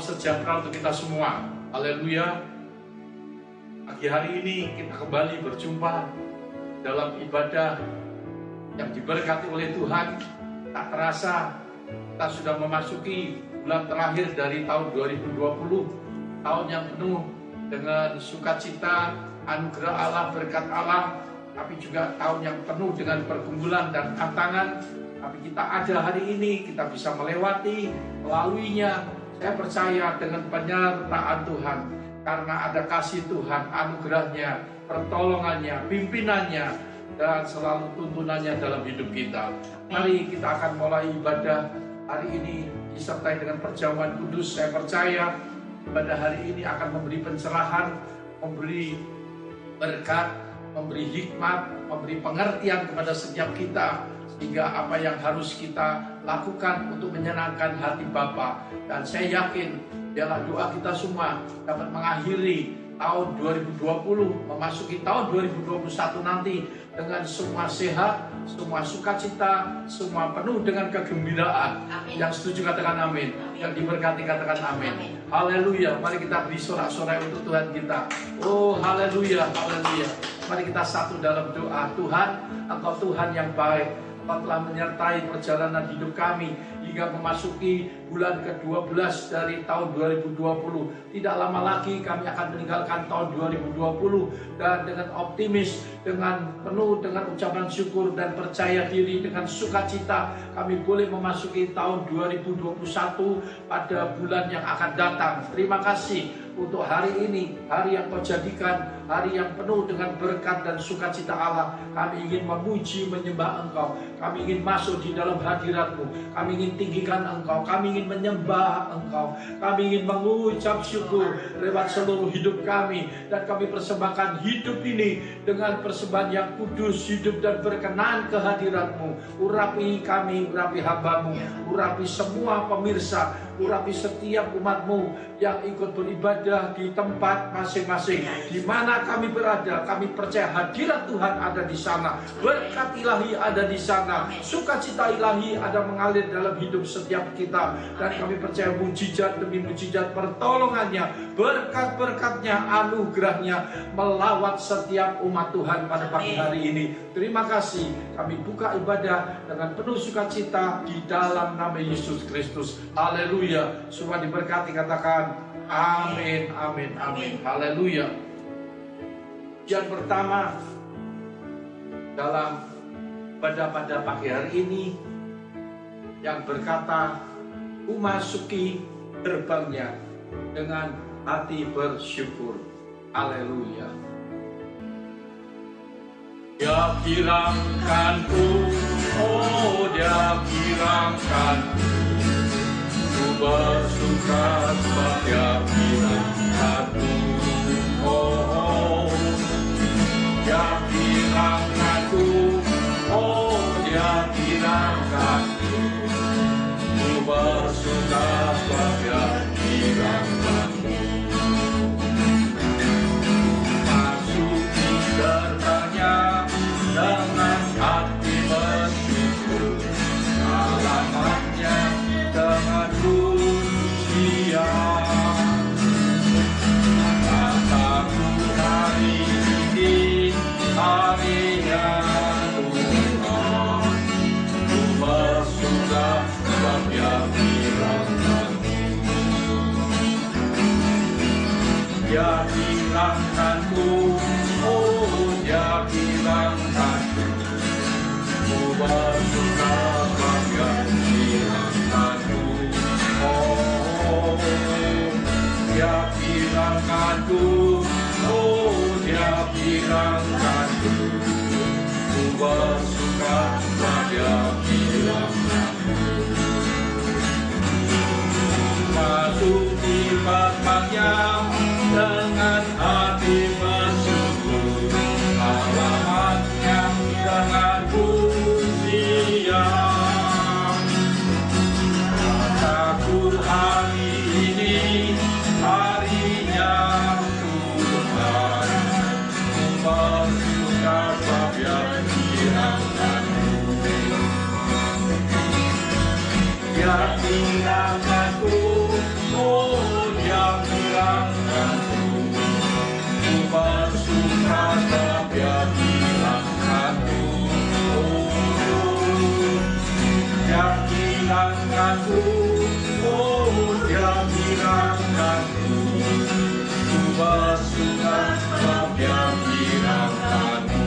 sejahtera untuk kita semua. Haleluya. Pagi hari ini kita kembali berjumpa dalam ibadah yang diberkati oleh Tuhan. Tak terasa kita sudah memasuki bulan terakhir dari tahun 2020, tahun yang penuh dengan sukacita, anugerah Allah, berkat Allah, tapi juga tahun yang penuh dengan pergumulan dan tantangan. Tapi kita ada hari ini, kita bisa melewati, melaluinya. Saya percaya dengan penyertaan Tuhan, karena ada kasih Tuhan, anugerahnya, pertolongannya, pimpinannya, dan selalu tuntunannya dalam hidup kita. Mari kita akan mulai ibadah hari ini disertai dengan perjamuan kudus. Saya percaya pada hari ini akan memberi pencerahan, memberi berkat, memberi hikmat, memberi pengertian kepada setiap kita, sehingga apa yang harus kita lakukan untuk menyenangkan hati Bapa. Dan saya yakin biarlah doa kita semua dapat mengakhiri tahun 2020, memasuki tahun 2021 nanti dengan semua sehat, semua sukacita, semua penuh dengan kegembiraan. Amin. Yang setuju katakan amin. Yang diberkati katakan amin. Haleluya. Mari kita beri sorak-sorai untuk Tuhan kita. Oh haleluya, haleluya. Mari kita satu dalam doa. Tuhan, Engkau Tuhan yang baik. Engkau telah menyertai perjalanan hidup kami hingga memasuki bulan ke-12 dari tahun 2020. Tidak lama lagi kami akan meninggalkan tahun 2020 dan dengan optimis, dengan penuh dengan ucapan syukur dan percaya diri, dengan sukacita kami boleh memasuki tahun 2021 pada bulan yang akan datang. Terima kasih untuk hari ini, hari yang Kau jadikan hari yang penuh dengan berkat dan sukacita Allah. Kami ingin memuji, menyembah Engkau. Kami ingin masuk di dalam hadirat-Mu. Kami ingin tinggikan Engkau. Kami ingin menyembah Engkau. Kami ingin mengucap syukur lewat seluruh hidup kami. Dan kami persembahkan hidup ini dengan persembahan yang kudus, hidup dan berkenan ke hadirat-Mu. Urapi kami, urapi hamba-Mu, urapi semua pemirsa, urapi setiap umat-Mu yang ikut beribadah di tempat masing-masing. Di mana kami berada, kami percaya hadirat Tuhan ada di sana. Berkat ilahi ada di sana. Sukacita ilahi ada mengalir dalam hidup setiap kita. Dan kami percaya mujizat demi mujizat, pertolongannya, berkat-berkatnya, anugerahnya melawat setiap umat Tuhan pada pagi hari ini. Terima kasih. Kami buka ibadah dengan penuh sukacita di dalam nama Yesus Kristus. Haleluya. Semua diberkati, katakan amin, amin, amin. Haleluya. Yang pertama dalam pada pagi hari ini yang berkata, memasuki gerbangnya dengan hati bersyukur. Haleluya. Dia kirangkanku, oh dia kirangkanku, ku bersuka sebab dia kirangkanku, oh dia kirangkanku, oh dia kirangkanku, ku bersuka sebab dia kirangkanku. Masuki gerbangnya dengan hati bersyukur, alamatnya dengan pujian. Kataku hari ini hari yang Tuhan, ku bersuka sebab dia kirangkanku. Dia kirangkanku, oh dia kirangkanku, ku bersuka sebab dia kirangkanku, oh dia kirangkanku, oh dia kirangkanku, ku bersuka sebab dia kirangkanku. Masuk di gerbangnya dengan hati bersyukur, alamatnya dengan pujian. Kataku hari ini harinya Tuhan, ku bersuka sebab dia kirangkanku. Dia kirangkanku, oh hilangkanku, ku bersuka sebab dia hilangkanku. Dia hilangkanku, oh dia hilangkanku, ku bersuka sebab dia hilangkanku.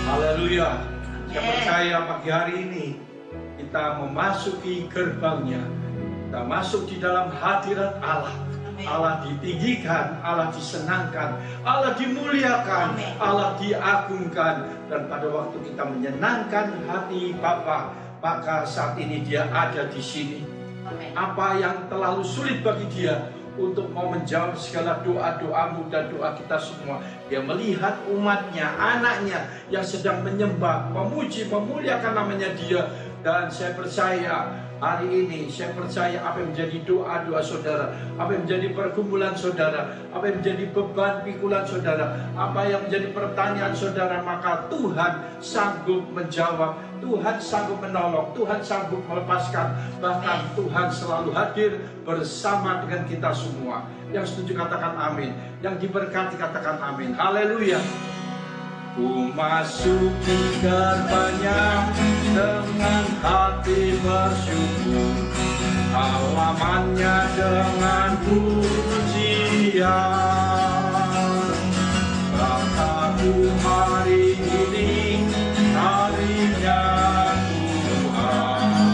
Haleluya. Saya percaya pagi hari ini kita memasuki gerbangnya, kita masuk di dalam hadirat Allah. Allah ditinggikan, Allah disenangkan, Allah dimuliakan, Allah diagungkan. Dan pada waktu kita menyenangkan hati Bapa, maka saat ini dia ada di sini. Apa yang terlalu sulit bagi dia untuk mau menjawab segala doa-doamu dan doa kita semua. Dia melihat umatnya, anaknya yang sedang menyembah, memuji, memuliakan namanya dia. Dan saya percaya hari ini, saya percaya apa yang menjadi doa-doa saudara, apa yang menjadi pergumulan saudara, apa yang menjadi beban pikulan saudara, apa yang menjadi pertanyaan saudara, maka Tuhan sanggup menjawab, Tuhan sanggup menolong, Tuhan sanggup melepaskan. Bahkan Tuhan selalu hadir bersama dengan kita semua. Yang setuju katakan amin, yang diberkati katakan amin. Haleluya. Ku masuki gerbangnya dengan hati bersyukur, halamannya dengan pujian. Kataku hari ini harinya Tuhan,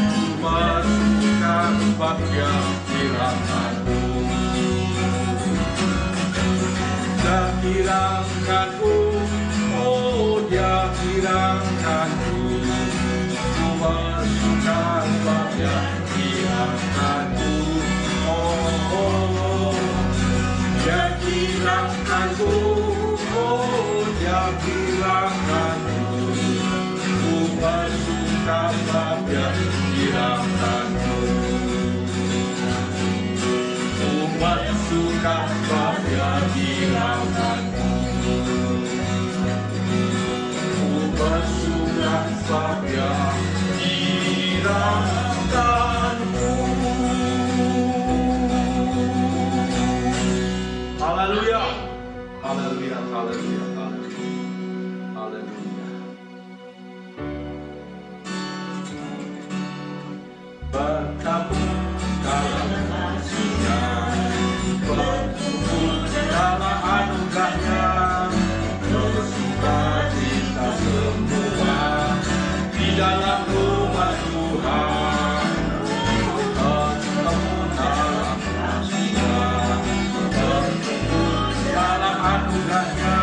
ku bersuka sebab dia hilangkanku, dia hilangkanku, oh dia hilangkanku, ku bersuka sebab dia hilangkanku, oh dia hilangkanku, oh dia hilangkanku, ku bersuka sebab dia hilangkanku, ku bersuka sebab dia hilangkanku, ku bersuka sebab dia hilangkanku. Haleluya, haleluya, haleluya, haleluya, haleluya. Berkabung dalam kasih-Nya, berkumpul dalam anugerah-Nya, bersuka cita semua di dalam rumah Tuhan. Bertemu dalam kasih-Nya, berkumpul dalam anugerah-Nya,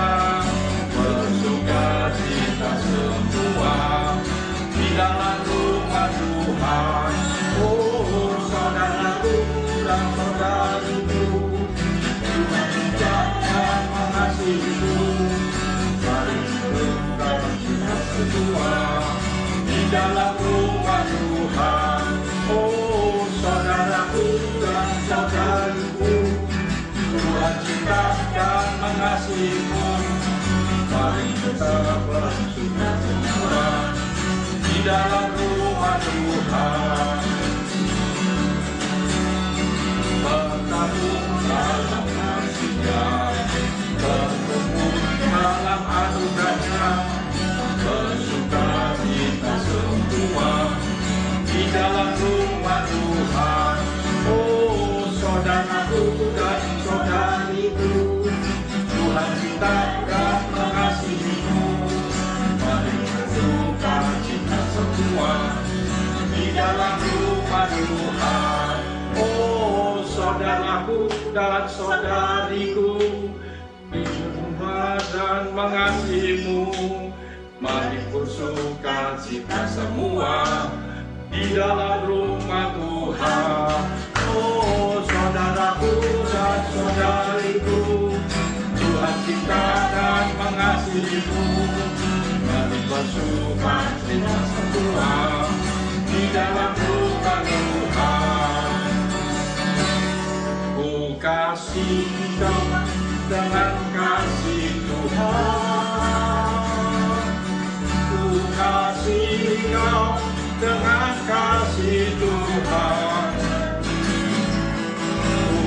bersuka cita semua di dalam rumah Tuhan. Oh saudaraku dan saudariku, Tuhan ucapkan mengasihimu, mari kita semua di dalam rumah Tuhan. Oh saudaraku dan saudariku, Tuhan ciptakan mengasihimu, mari kita bersuka semua di dalam rumah Tuhan. Bertabung dalam kasih-Nya, berkumpul dalam anugerah-Nya, bersuka cita semua di dalam rumah Tuhan. Oh saudaraku dan saudariku, Tuhan ciptakan mengasihimu, mari bersuka cita semua di dalam rumah Tuhan. Oh saudaraku dan saudariku, dijumpa dan mengasihimu, mari bersuka cita semua di dalam rumah Tuhan. Oh saudaraku dan saudariku, Tuhan ciptakan mengasihimu, mari bersuka cita semua di dalam rumah Tuhan. Ku kasih kau dengan kasih Tuhan, ku kasih kau dengan kasih Tuhan, ku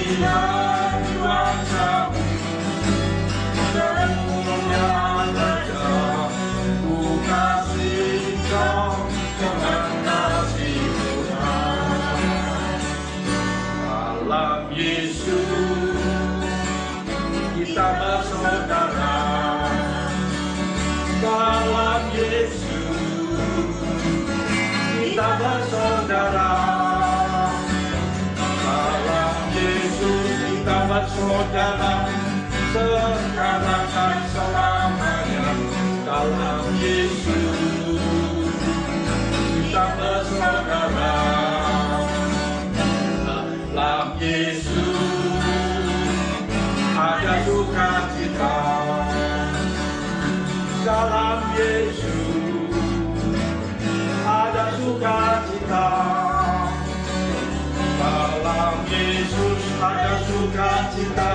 lihat kuasa-Mu, semuanya ada. Ku kasih Kau dengan kasih Tuhan. Dalam Yesus kita bersaudara. Dalam Yesus kita bersaudara. Dalam Yesus kita bersaudara, sekarang dan selamanya. Dalam Yesus kita bersaudara. Dalam Yesus ada sukacita. Dalam Yesus ada sukacita. Dalam Yesus ada sukacita,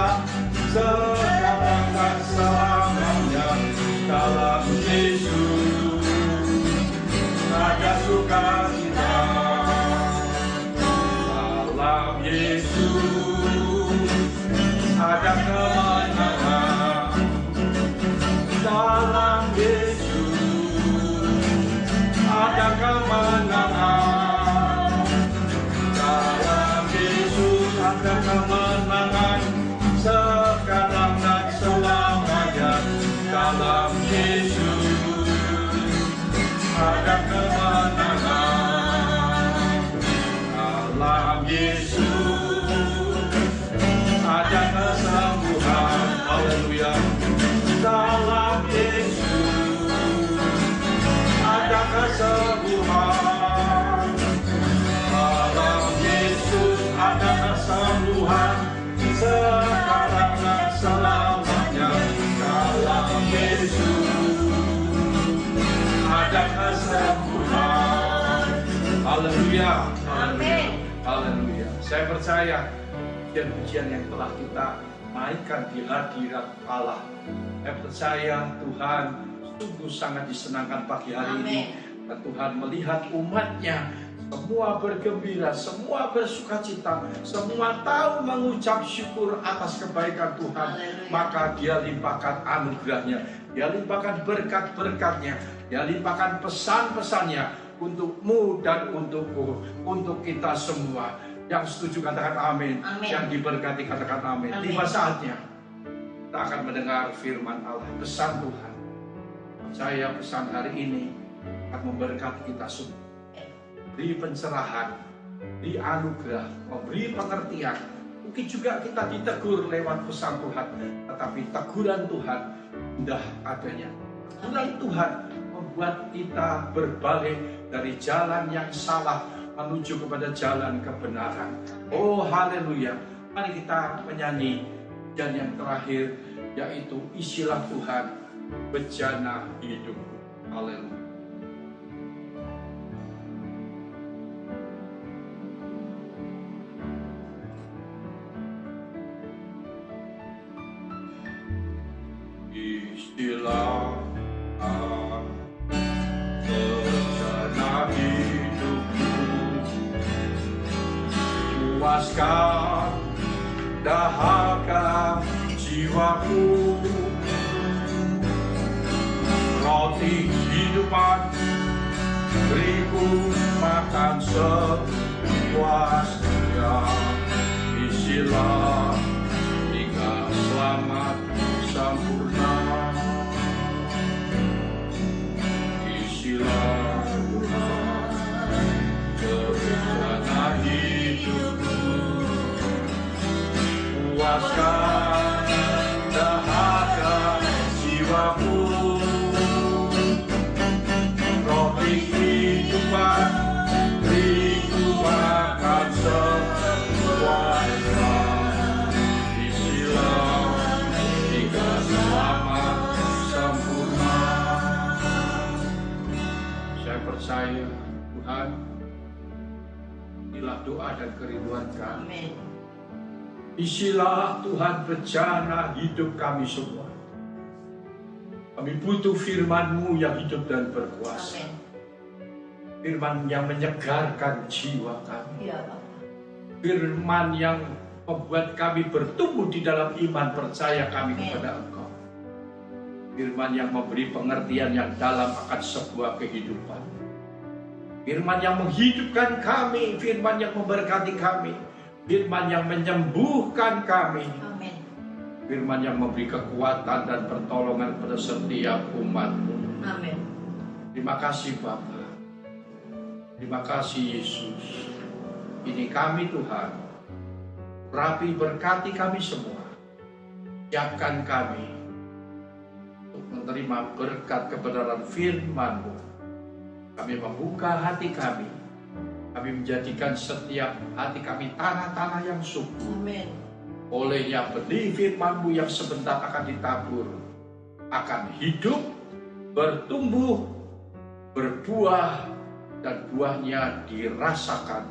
sekarang dan selamanya. Dalam Yesus ada sukacita. Dalam Yesus ada kemenangan. Dalam Yesus ada kemenangan. Dalam Yesus ada kemenangan, sekarang dan selamanya. Dalam Yesus ada kemenangan. Dalam Yesus ada kesembuhan. Haleluya. Dalam Yesus ada kesembuhan. Dalam Yesus ada kesembuhan, sekarang dan selamanya. Dalam Yesus ada kesembuhan. Haleluya. Amin. Haleluya. Saya percaya pujian-pujian yang telah kita naikkan di hadirat Allah, saya percaya Tuhan sungguh sangat disenangkan pagi hari ini. Dan Tuhan melihat umatnya semua bergembira, semua bersukacita, semua tahu mengucap syukur atas kebaikan Tuhan. Maka Dia limpahkan anugerahnya, Dia limpahkan berkat-berkatnya, Dia limpahkan pesan-pesannya untukmu dan untukku, untuk kita semua. Yang setuju katakan amin. Yang diberkati katakan amin. Tiba saatnya kita akan mendengar firman Allah, pesan Tuhan. Saya pesan hari ini akan memberkati kita semua, beri pencerahan, beri anugerah, memberi pengertian. Mungkin juga kita ditegur lewat pesan Tuhan, tetapi teguran Tuhan indah adanya. Teguran Tuhan membuat kita berbalik dari jalan yang salah menuju kepada jalan kebenaran. Oh haleluya. Mari kita menyanyi dan yang terakhir, yaitu isilah Tuhan bejana hidupku. Haleluya. Istilah bejana hidupku, puaskan dahaga jiwaku. Roti kehidupan beriku makan sepuasnya. Isilah hingga selamat sempurna. Isilah Tuhan bejana hidupku, puaskan dahaga jiwaku. Roti kehidupan beriku makan sepuasnya. Isilah hingga selamat sempurna. Saya percaya Tuhan, inilah doa dan kerinduan kami. Isilah Tuhan bejana hidup kami semua. Kami butuh firman-Mu yang hidup dan berkuasa. Firman yang menyegarkan jiwa kami. Firman yang membuat kami bertumbuh di dalam iman percaya kami kepada Engkau. Firman yang memberi pengertian yang dalam akan sebuah kehidupan. Firman yang menghidupkan kami, firman yang memberkati kami, firman yang menyembuhkan kami. Amin. Firman yang memberi kekuatan dan pertolongan pada setiap umat-Mu. Amin. Terima kasih Bapa. Terima kasih Yesus. Ini kami Tuhan. Rapi berkati kami semua. Siapkan kami untuk menerima berkat kebenaran firman-Mu. Kami membuka hati kami. Kami menjadikan setiap hati kami tanah-tanah yang subur. Amin. Olehnya benih firman-Mu yang sebentar akan ditabur, akan hidup, bertumbuh, berbuah, dan buahnya dirasakan,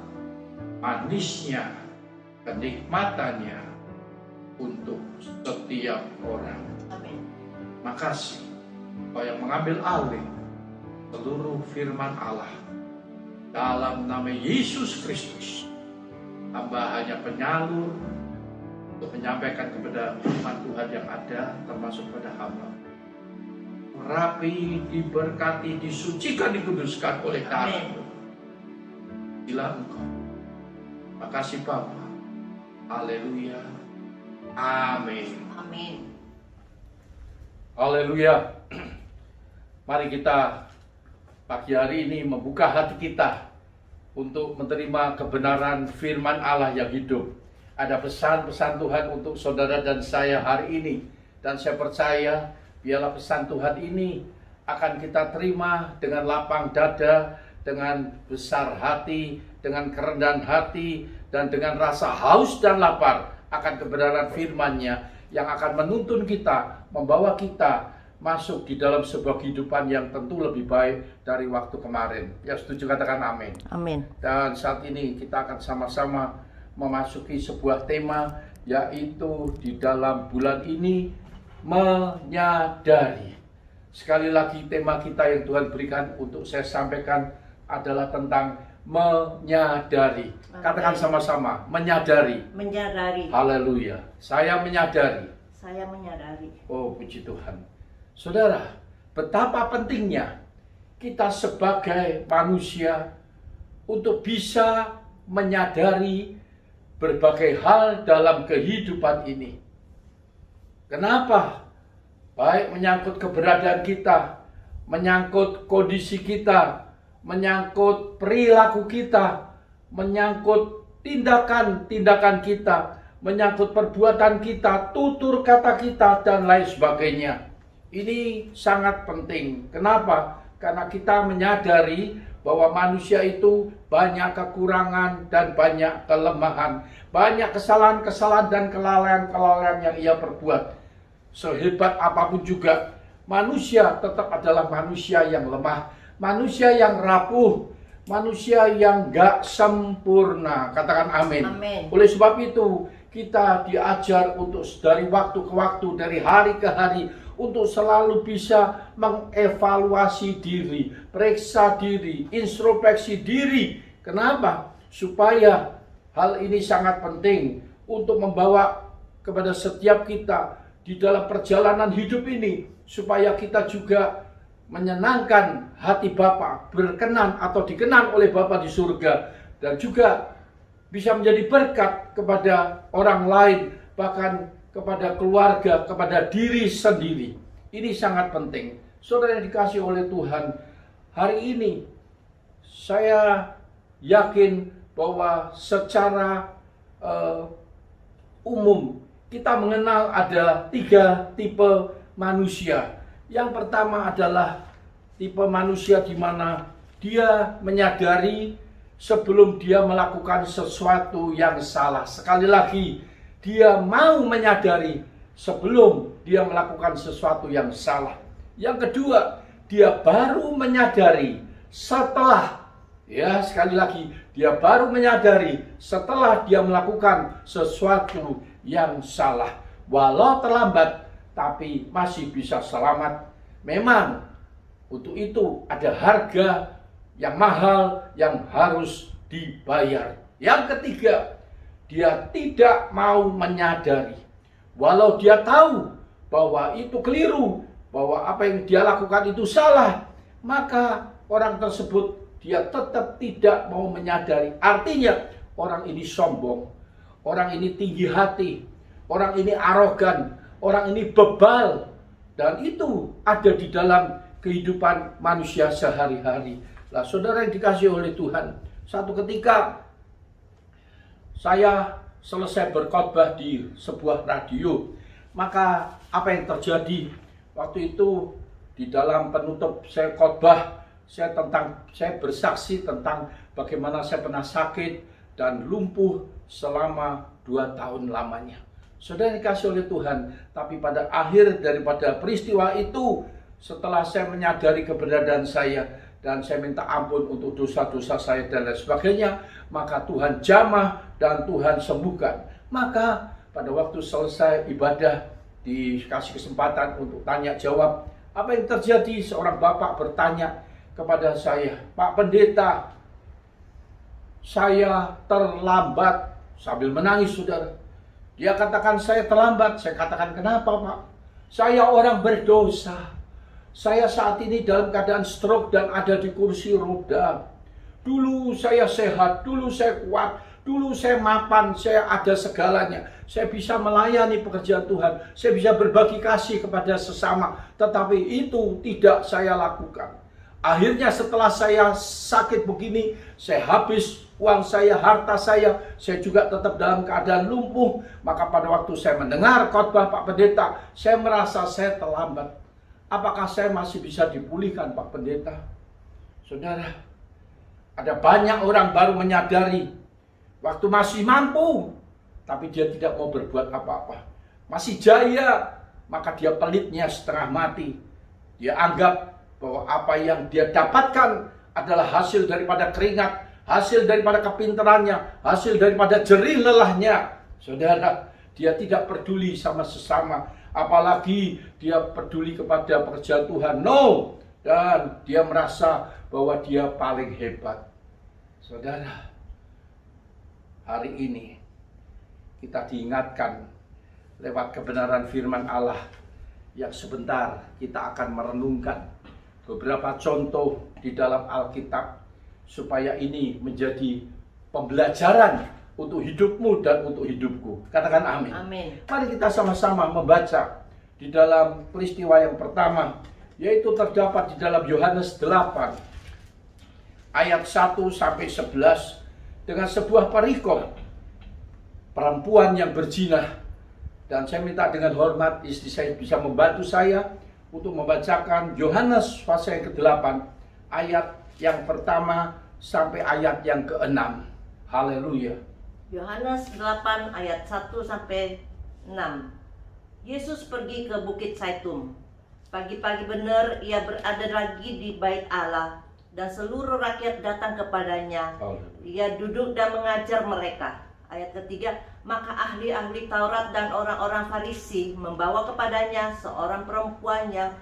manisnya, kenikmatannya untuk setiap orang. Amin. Makasih Kau yang mengambil alih seluruh firman Allah. Dalam nama Yesus Kristus, hamba hanya penyalur untuk menyampaikan kepada firman Tuhan yang ada, termasuk pada hamba. Rapi, diberkati, disucikan, dikuduskan oleh darah-Mu. Bila Engkau. Makasih Bapa. Haleluya. Amin. Amin. Haleluya. Mari kita pagi hari ini membuka hati kita untuk menerima kebenaran firman Allah yang hidup. Ada pesan-pesan Tuhan untuk saudara dan saya hari ini. Dan saya percaya biarlah pesan Tuhan ini akan kita terima dengan lapang dada, dengan besar hati, dengan kerendahan hati, dan dengan rasa haus dan lapar akan kebenaran firman-Nya yang akan menuntun kita, membawa kita masuk di dalam sebuah kehidupan yang tentu lebih baik dari waktu kemarin. Yang setuju katakan amin. Amin. Dan saat ini kita akan sama-sama memasuki sebuah tema, yaitu di dalam bulan ini menyadari. Sekali lagi tema kita yang Tuhan berikan untuk saya sampaikan adalah tentang menyadari. Katakan sama-sama, menyadari. Menyadari. Haleluya. Saya menyadari. Saya menyadari. Oh, puji Tuhan. Saudara, betapa pentingnya kita sebagai manusia untuk bisa menyadari berbagai hal dalam kehidupan ini. Kenapa? Baik menyangkut keberadaan kita, menyangkut kondisi kita, menyangkut perilaku kita, menyangkut tindakan-tindakan kita, menyangkut perbuatan kita, tutur kata kita, dan lain sebagainya. Ini sangat penting. Kenapa? Karena kita menyadari bahwa manusia itu banyak kekurangan dan banyak kelemahan. Banyak kesalahan-kesalahan dan kelalaian-kelalaian yang ia perbuat. Sehebat apapun juga, manusia tetap adalah manusia yang lemah. Manusia yang rapuh. Manusia yang gak sempurna. Katakan amin. Amin. Oleh sebab itu, kita diajar untuk dari waktu ke waktu, dari hari ke hari, untuk selalu bisa mengevaluasi diri, periksa diri, introspeksi diri. Kenapa? Supaya hal ini sangat penting untuk membawa kepada setiap kita di dalam perjalanan hidup ini, supaya kita juga menyenangkan hati Bapa, berkenan atau dikenan oleh Bapa di surga, dan juga bisa menjadi berkat kepada orang lain, bahkan kepada keluarga, kepada diri sendiri. Ini sangat penting. Saudara yang dikasih oleh Tuhan, hari ini saya yakin bahwa secara umum kita mengenal ada 3 tipe manusia. Yang pertama adalah tipe manusia di mana dia menyadari sebelum dia melakukan sesuatu yang salah. Sekali lagi, dia mau menyadari sebelum dia melakukan sesuatu yang salah. Yang kedua, dia baru menyadari setelah, ya sekali lagi, dia baru menyadari setelah dia melakukan sesuatu yang salah. Walau terlambat, tapi masih bisa selamat. Memang untuk itu ada harga yang mahal yang harus dibayar. Yang ketiga, dia tidak mau menyadari. Walau dia tahu bahwa itu keliru, bahwa apa yang dia lakukan itu salah, maka orang tersebut dia tetap tidak mau menyadari. Artinya orang ini sombong, orang ini tinggi hati, orang ini arogan, orang ini bebal. Dan itu ada di dalam kehidupan manusia sehari-hari. Lah saudara yang dikasihi oleh Tuhan, satu ketika saya selesai berkhotbah di sebuah radio, maka apa yang terjadi waktu itu di dalam penutup saya khotbah, saya bersaksi tentang bagaimana saya pernah sakit dan lumpuh selama 2 tahun lamanya. Saudara dikasih oleh Tuhan, tapi pada akhir daripada peristiwa itu, setelah saya menyadari keberadaan saya dan saya minta ampun untuk dosa-dosa saya dan lain sebagainya, maka Tuhan jamah dan Tuhan sembuhkan. Maka pada waktu selesai ibadah, dikasih kesempatan untuk tanya jawab. Apa yang terjadi? Seorang bapak bertanya kepada saya, "Pak Pendeta, saya terlambat," sambil menangis saudara. Dia katakan saya terlambat. Saya katakan, "Kenapa Pak?" "Saya orang berdosa. Saya saat ini dalam keadaan stroke dan ada di kursi roda. Dulu saya sehat, dulu saya kuat, dulu saya mapan, saya ada segalanya. Saya bisa melayani pekerjaan Tuhan, saya bisa berbagi kasih kepada sesama. Tetapi itu tidak saya lakukan. Akhirnya setelah saya sakit begini, saya habis uang saya, harta saya juga tetap dalam keadaan lumpuh. Maka pada waktu saya mendengar khotbah Pak Pendeta, saya merasa saya terlambat. Apakah saya masih bisa dipulihkan Pak Pendeta?" Saudara, ada banyak orang baru menyadari waktu masih mampu, tapi dia tidak mau berbuat apa-apa. Masih jaya, maka dia pelitnya setengah mati. Dia anggap bahwa apa yang dia dapatkan adalah hasil daripada keringat, hasil daripada kepintarannya, hasil daripada jerih lelahnya. Saudara, dia tidak peduli sama sesama, apalagi dia peduli kepada pekerjaan Tuhan. No, dan dia merasa bahwa dia paling hebat. Saudara, hari ini kita diingatkan lewat kebenaran firman Allah yang sebentar kita akan merenungkan beberapa contoh di dalam Alkitab, supaya ini menjadi pembelajaran untuk hidupmu dan untuk hidupku. Katakan amin. Amin. Mari kita sama-sama membaca di dalam peristiwa yang pertama, yaitu terdapat di dalam Yohanes 8 ayat 1 sampai 11 dengan sebuah perikop perempuan yang berzina. Dan saya minta dengan hormat istri saya bisa membantu saya untuk membacakan Yohanes pasal yang ke-8 ayat yang pertama sampai ayat yang ke-6. Haleluya. Yohanes 8 ayat 1 sampai 6. Yesus pergi ke Bukit Zaitun. Pagi-pagi benar ia berada lagi di bait Allah dan seluruh rakyat datang kepadanya. Haleluya. Ia duduk dan mengajar mereka. Ayat ketiga, maka ahli-ahli Taurat dan orang-orang Farisi membawa kepadanya seorang perempuan yang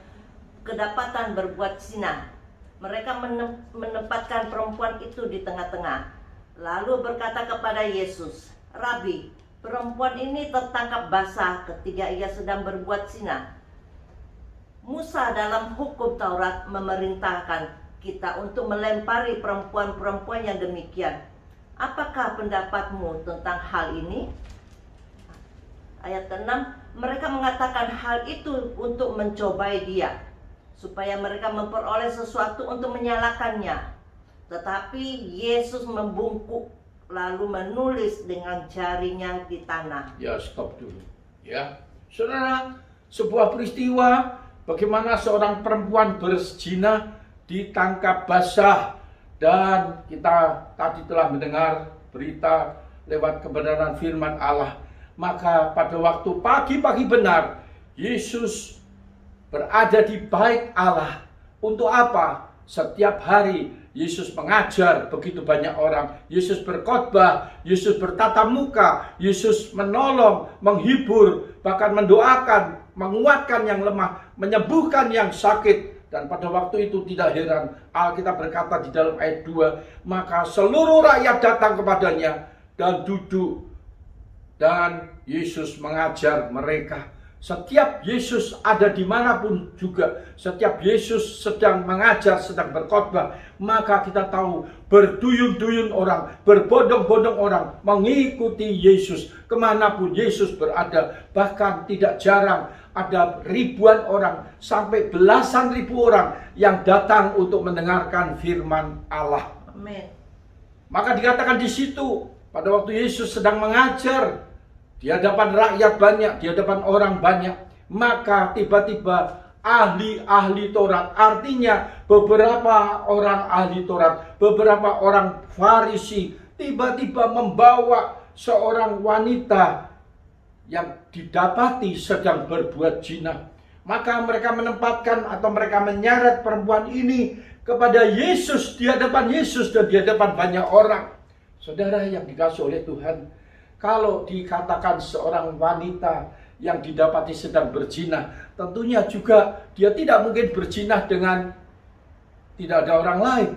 kedapatan berbuat zina. Mereka menempatkan perempuan itu di tengah-tengah, lalu berkata kepada Yesus, "Rabi, perempuan ini tertangkap basah ketika ia sedang berbuat zina. Musa dalam hukum Taurat memerintahkan kita untuk melempari perempuan-perempuan yang demikian. Apakah pendapatmu tentang hal ini?" Ayat ke-6, mereka mengatakan hal itu untuk mencobai dia, supaya mereka memperoleh sesuatu untuk menyalahkannya. Tetapi Yesus membungkuk lalu menulis dengan jarinya di tanah. Ya, stop dulu. Ya, saudara, sebuah peristiwa bagaimana seorang perempuan berzina ditangkap basah. Dan kita tadi telah mendengar berita lewat kebenaran firman Allah. Maka pada waktu pagi-pagi benar, Yesus berada di bait Allah. Untuk apa? Setiap hari Yesus mengajar begitu banyak orang. Yesus berkhotbah, Yesus bertatap muka, Yesus menolong, menghibur, bahkan mendoakan, menguatkan yang lemah, menyembuhkan yang sakit. Dan pada waktu itu tidak heran, Alkitab berkata di dalam ayat 2, maka seluruh rakyat datang kepadanya dan duduk Dan Yesus mengajar mereka. Setiap Yesus ada dimanapun juga, setiap Yesus sedang mengajar, sedang berkhotbah, maka kita tahu berduyun-duyun orang, berbondong-bondong orang mengikuti Yesus kemanapun Yesus berada. Bahkan tidak jarang ada ribuan orang sampai belasan ribu orang yang datang untuk mendengarkan firman Allah. Amin. Maka dikatakan di situ pada waktu Yesus sedang mengajar di hadapan rakyat banyak, di hadapan orang banyak, maka tiba-tiba ahli-ahli Taurat, artinya beberapa orang ahli Taurat, beberapa orang Farisi, tiba-tiba membawa seorang wanita yang didapati sedang berbuat zina. Maka mereka menempatkan atau mereka menyeret perempuan ini kepada Yesus, di hadapan Yesus dan di hadapan banyak orang. Saudara yang dikasihi oleh Tuhan, kalau dikatakan seorang wanita yang didapati sedang berzina, tentunya juga dia tidak mungkin berzina dengan tidak ada orang lain.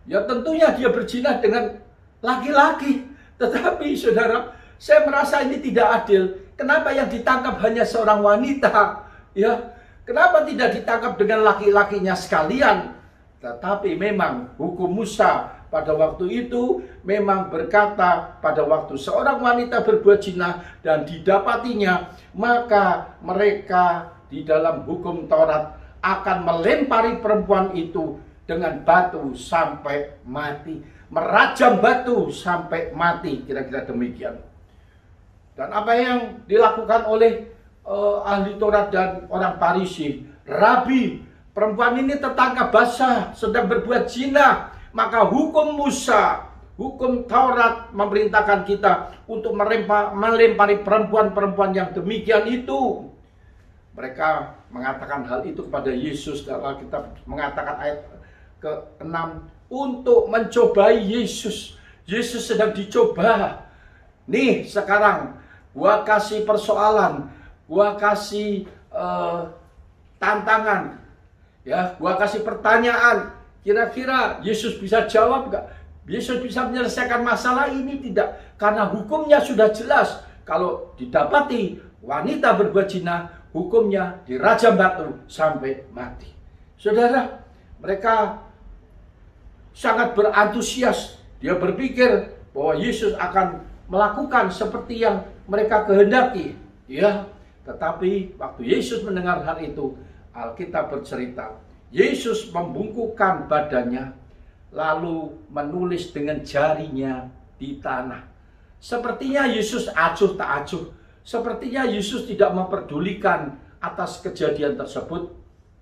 Ya tentunya dia berzina dengan laki-laki. Tetapi saudara, saya merasa ini tidak adil. Kenapa yang ditangkap hanya seorang wanita? Ya, kenapa tidak ditangkap dengan laki-lakinya sekalian? Tetapi memang hukum Musa pada waktu itu memang berkata, pada waktu seorang wanita berbuat zina dan didapatinya, maka mereka di dalam hukum Taurat akan melempari perempuan itu dengan batu sampai mati, merajam batu sampai mati, kira-kira demikian. Dan apa yang dilakukan oleh ahli Taurat dan orang Farisi, Rabi, perempuan ini tertangkap basah sedang berbuat zina. Maka hukum Musa, hukum Taurat memerintahkan kita untuk melempari perempuan-perempuan yang demikian itu. Mereka mengatakan hal itu kepada Yesus. Dalam Alkitab mengatakan ayat ke-6, untuk mencobai Yesus. Yesus sedang dicoba. Nih sekarang gua kasih persoalan, gua kasih tantangan, ya, gua kasih pertanyaan. Kira-kira Yesus bisa jawab nggak? Yesus bisa menyelesaikan masalah ini? Tidak. Karena hukumnya sudah jelas. Kalau didapati wanita berbuat zina, hukumnya dirajam batu sampai mati. Saudara, mereka sangat berantusias. Dia berpikir bahwa Yesus akan melakukan seperti yang mereka kehendaki. Ya, tetapi waktu Yesus mendengar hal itu, Alkitab bercerita, Yesus membungkukkan badannya, lalu menulis dengan jarinya di tanah. Sepertinya Yesus acuh tak acuh. Sepertinya Yesus tidak memperdulikan atas kejadian tersebut.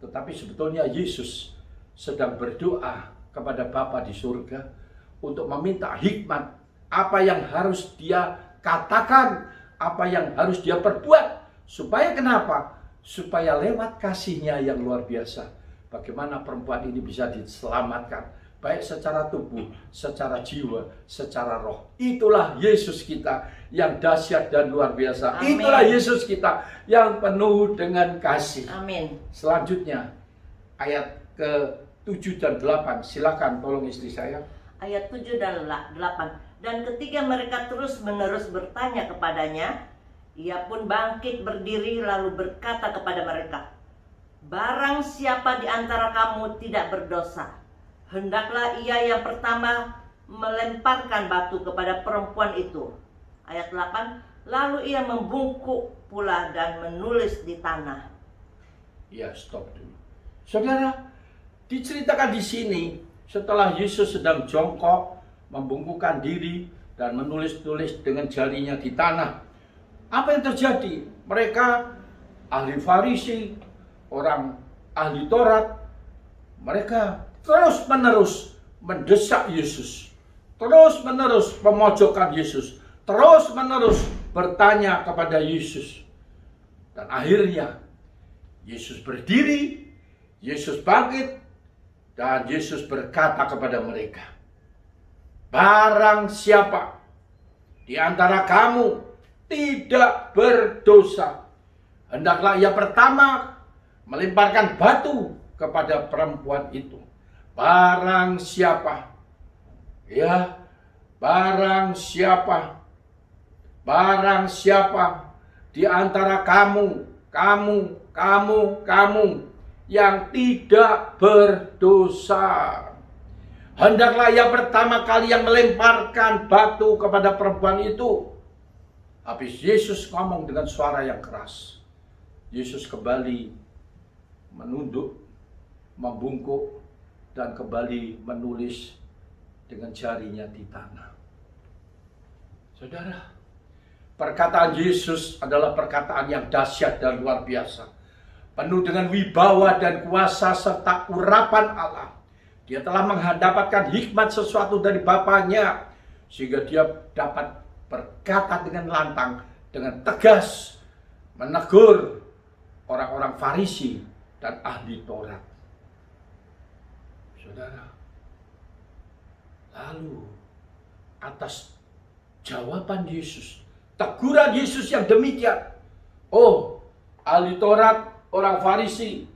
Tetapi sebetulnya Yesus sedang berdoa kepada Bapa di surga untuk meminta hikmat. Apa yang harus dia katakan, apa yang harus dia perbuat. Supaya kenapa? Supaya lewat kasihnya yang luar biasa, bagaimana perempuan ini bisa diselamatkan, baik secara tubuh, secara jiwa, secara roh. Itulah Yesus kita yang dahsyat dan luar biasa. Amin. Itulah Yesus kita yang penuh dengan kasih. Amin. Selanjutnya, ayat ke-7 dan 8. Silakan tolong istri saya. Ayat 7 dan 8. Dan ketika mereka terus-menerus bertanya kepadanya, ia pun bangkit berdiri lalu berkata kepada mereka, barang siapa di antara kamu tidak berdosa, hendaklah ia yang pertama melemparkan batu kepada perempuan itu. Ayat 8, lalu ia membungkuk pula dan menulis di tanah. Ya, stop dulu. Saudara, diceritakan di sini setelah Yesus sedang jongkok, membungkukkan diri dan menulis-tulis dengan jarinya di tanah. Apa yang terjadi? Mereka ahli Farisi, orang ahli Taurat, mereka terus-menerus mendesak Yesus, terus-menerus memojokkan Yesus, terus-menerus bertanya kepada Yesus. Dan akhirnya Yesus berdiri, Yesus bangkit, dan Yesus berkata kepada mereka, barang siapa di antara kamu tidak berdosa, hendaklah ia pertama melemparkan batu kepada perempuan itu. Barang siapa, ya, barang siapa barang siapa di antara kamu yang tidak berdosa, hendaklah ia pertama kali yang melemparkan batu kepada perempuan itu. Habis Yesus ngomong dengan suara yang keras, Yesus kembali menunduk, membungkuk, dan kembali menulis dengan jarinya di tanah. Saudara, perkataan Yesus adalah perkataan yang dahsyat dan luar biasa, penuh dengan wibawa dan kuasa serta urapan Allah. Dia telah mendapatkan hikmat sesuatu dari Bapaknya, sehingga dia dapat berkata dengan lantang, dengan tegas, menegur orang-orang Farisi dan ahli Taurat. Saudara, lalu atas jawaban Yesus, teguran Yesus yang demikian, oh, ahli Taurat, orang Farisi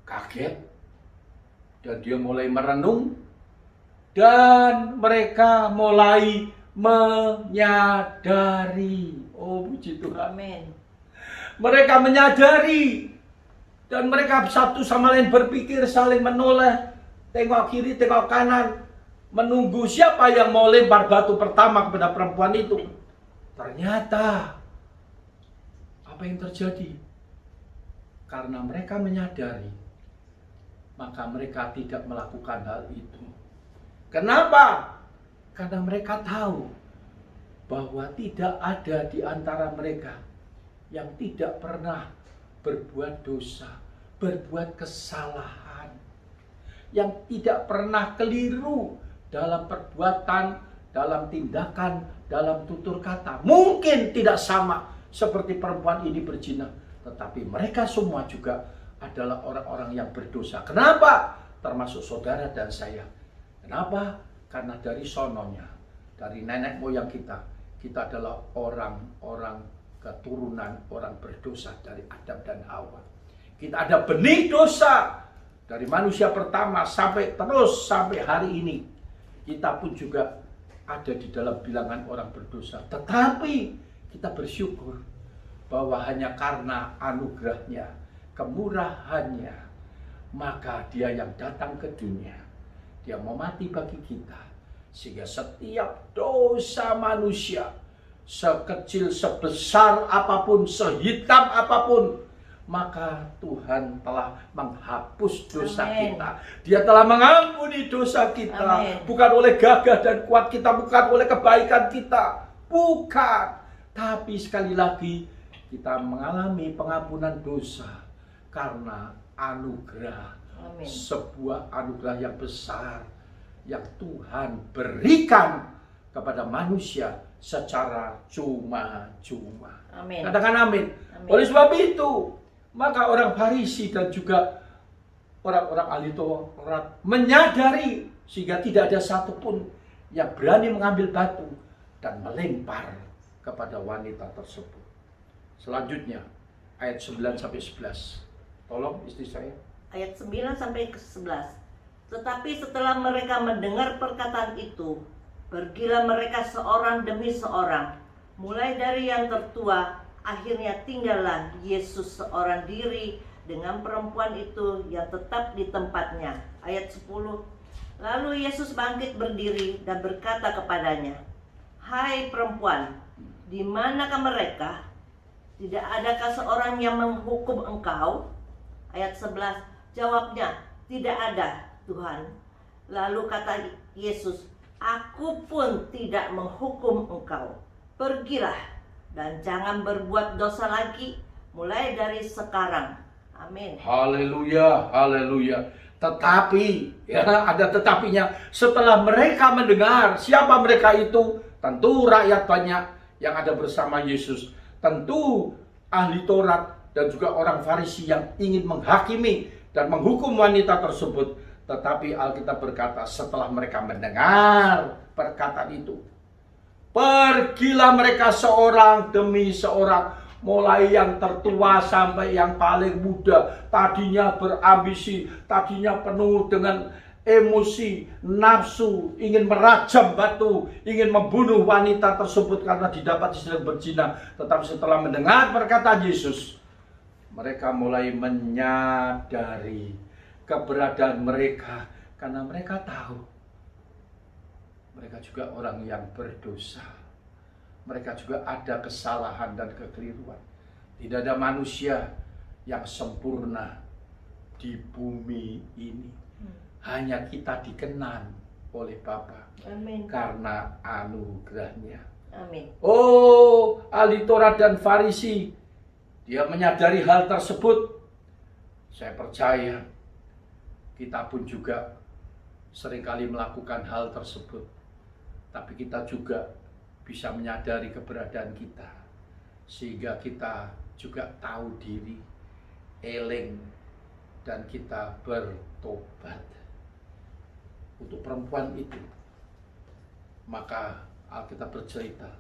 kaget, dan dia mulai merenung, dan mereka mulai menyadari. Oh, puji Tuhan. Amin. Mereka menyadari, dan mereka satu sama lain berpikir, saling menoleh, tengok kiri, tengok kanan, menunggu siapa yang mau lempar batu pertama kepada perempuan itu. Ternyata apa yang terjadi? Karena mereka menyadari, maka mereka tidak melakukan hal itu. Kenapa? Karena mereka tahu bahwa tidak ada di antara mereka yang tidak pernah berbuat dosa, berbuat kesalahan, yang tidak pernah keliru dalam perbuatan, dalam tindakan, dalam tutur kata. Mungkin tidak sama seperti perempuan ini berzina, tetapi mereka semua juga adalah orang-orang yang berdosa. Kenapa? Termasuk saudara dan saya. Kenapa? Karena dari sononya, dari nenek moyang kita adalah orang-orang keturunan orang berdosa dari Adam dan Hawa. Kita ada benih dosa dari manusia pertama sampai hari ini. Kita pun juga ada di dalam bilangan orang berdosa. Tetapi kita bersyukur bahwa hanya karena anugerahnya, kemurahannya, maka dia yang datang ke dunia, dia mau mati bagi kita, sehingga setiap dosa manusia, sekecil, sebesar apapun, sehitam apapun, maka Tuhan telah menghapus dosa Amin. kita. Dia telah mengampuni dosa kita. Amin. Bukan oleh gagah dan kuat kita, bukan oleh kebaikan kita, bukan. Tapi sekali lagi, kita mengalami pengampunan dosa karena anugerah. Amin. Sebuah anugerah yang besar yang Tuhan berikan kepada manusia secara cuma-cuma. Amin. Katakan amin. Amin. Oleh sebab itu, maka orang Farisi dan juga orang-orang ahli Taurat menyadari, sehingga tidak ada satupun yang berani mengambil batu dan melempar kepada wanita tersebut. Selanjutnya ayat 9-11. Tolong istri saya. Ayat 9 sampai ke 11. Tetapi setelah mereka mendengar perkataan itu, pergilah mereka seorang demi seorang, mulai dari yang tertua, akhirnya tinggallah Yesus seorang diri dengan perempuan itu yang tetap di tempatnya. Ayat 10. Lalu Yesus bangkit berdiri dan berkata kepadanya, "Hai perempuan, di manakah mereka? Tidak adakah seorang yang menghukum engkau?" Ayat 11. Jawabnya, "Tidak ada, Tuhan." Lalu kata Yesus, "Aku pun tidak menghukum engkau. Pergilah dan jangan berbuat dosa lagi mulai dari sekarang." Amin. Haleluya, haleluya. Tetapi, ya ada tetapinya, setelah mereka mendengar, siapa mereka itu? Tentu rakyat banyak yang ada bersama Yesus. Tentu ahli Taurat dan juga orang Farisi yang ingin menghakimi dan menghukum wanita tersebut. Tetapi Alkitab berkata, setelah mereka mendengar perkataan itu, pergilah mereka seorang demi seorang, mulai yang tertua sampai yang paling muda. Tadinya berambisi, tadinya penuh dengan emosi, nafsu, ingin merajam batu, ingin membunuh wanita tersebut karena didapati sedang berzina. Tetapi setelah mendengar perkataan Yesus, mereka mulai menyadari keberadaan mereka, karena mereka tahu mereka juga orang yang berdosa. Mereka juga ada kesalahan dan kekeliruan. Tidak ada manusia yang sempurna di bumi ini. Hanya kita dikenan oleh Bapa. Amin. Karena anugerahnya. Amin. Oh, ahli Taurat dan Farisi, dia menyadari hal tersebut. Saya percaya kita pun juga seringkali melakukan hal tersebut. Tapi kita juga bisa menyadari keberadaan kita, sehingga kita juga tahu diri, eleng, dan kita bertobat. Untuk perempuan itu, maka Alkitab bercerita,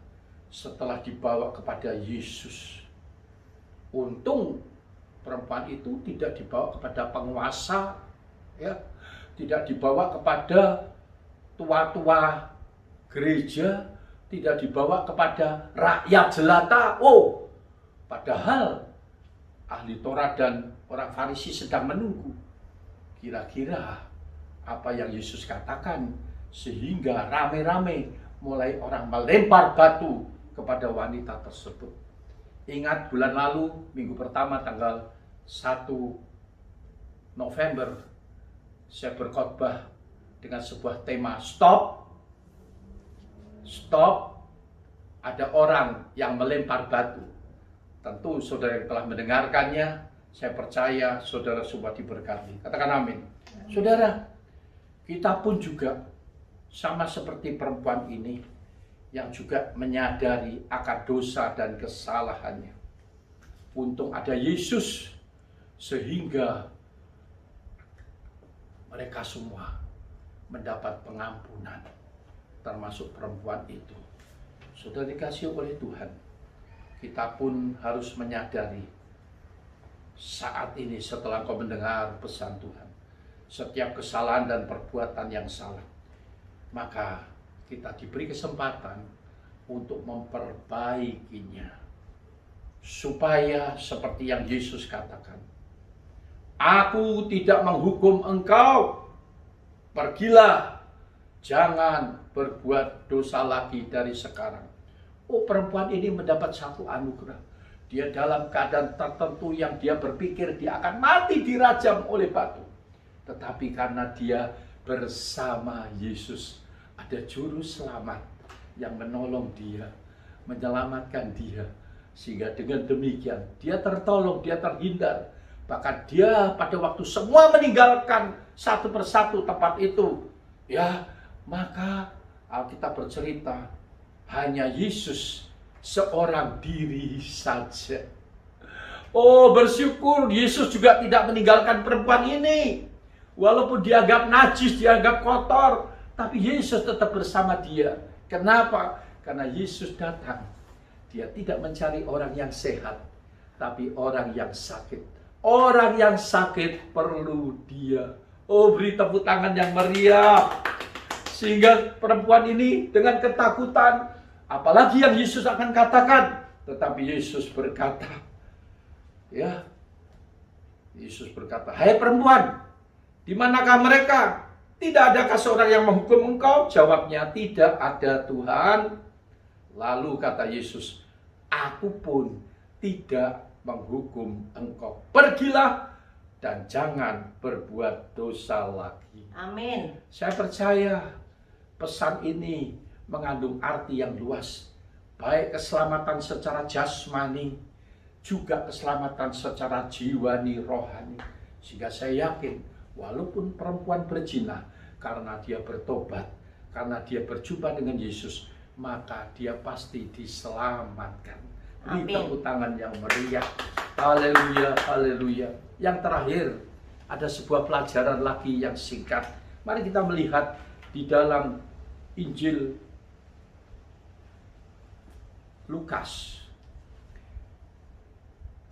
setelah dibawa kepada Yesus, untung perempuan itu tidak dibawa kepada penguasa, ya, tidak dibawa kepada tua-tua gereja, tidak dibawa kepada rakyat jelata. Oh, padahal ahli Taurat dan orang Farisi sedang menunggu kira-kira apa yang Yesus katakan, sehingga rame-rame mulai orang melempar batu kepada wanita tersebut. Ingat bulan lalu, minggu pertama tanggal 1 November, saya berkhotbah dengan sebuah tema stop. Stop, ada orang yang melempar batu. Tentu saudara yang telah mendengarkannya, saya percaya saudara semua diberkati. Katakan amin. Saudara, kita pun juga sama seperti perempuan ini yang juga menyadari akan dosa dan kesalahannya. Untung ada Yesus sehingga mereka semua mendapat pengampunan, termasuk perempuan itu. Sudah dikasih oleh Tuhan. Kita pun harus menyadari saat ini setelah kau mendengar pesan Tuhan, setiap kesalahan dan perbuatan yang salah, maka kita diberi kesempatan untuk memperbaikinya, supaya seperti yang Yesus katakan, aku tidak menghukum engkau, pergilah, jangan berbuat dosa lagi dari sekarang. Oh, perempuan ini mendapat satu anugerah. Dia dalam keadaan tertentu yang dia berpikir dia akan mati dirajam oleh batu. Tetapi karena dia bersama Yesus, ada juru selamat yang menolong dia, menyelamatkan dia. Sehingga dengan demikian dia tertolong, dia terhindar. Bahkan dia pada waktu semua meninggalkan satu persatu tempat itu, ya, maka Alkitab bercerita hanya Yesus seorang diri saja. Oh, bersyukur Yesus juga tidak meninggalkan perempuan ini. Walaupun dianggap najis, dianggap kotor, tapi Yesus tetap bersama dia. Kenapa? Karena Yesus datang. Dia tidak mencari orang yang sehat, tapi orang yang sakit. Orang yang sakit perlu dia. Oh, beri tepuk tangan yang meriah. Sehingga perempuan ini dengan ketakutan, apalagi yang Yesus akan katakan. Tetapi Yesus berkata, ya, Yesus berkata, hai perempuan, di manakah mereka? Tidak adakah seorang yang menghukum engkau? Jawabnya, tidak ada Tuhan. Lalu kata Yesus, aku pun tidak menghukum engkau. Pergilah dan jangan berbuat dosa lagi. Amin. Saya percaya pesan ini mengandung arti yang luas. Baik keselamatan secara jasmani, juga keselamatan secara jiwani, rohani. Sehingga saya yakin walaupun perempuan berzina, karena dia bertobat, karena dia berjumpa dengan Yesus, maka dia pasti diselamatkan. Beri tepuk tangan yang meriah. Haleluya, haleluya. Yang terakhir, ada sebuah pelajaran lagi yang singkat. Mari kita melihat di dalam Injil Lukas.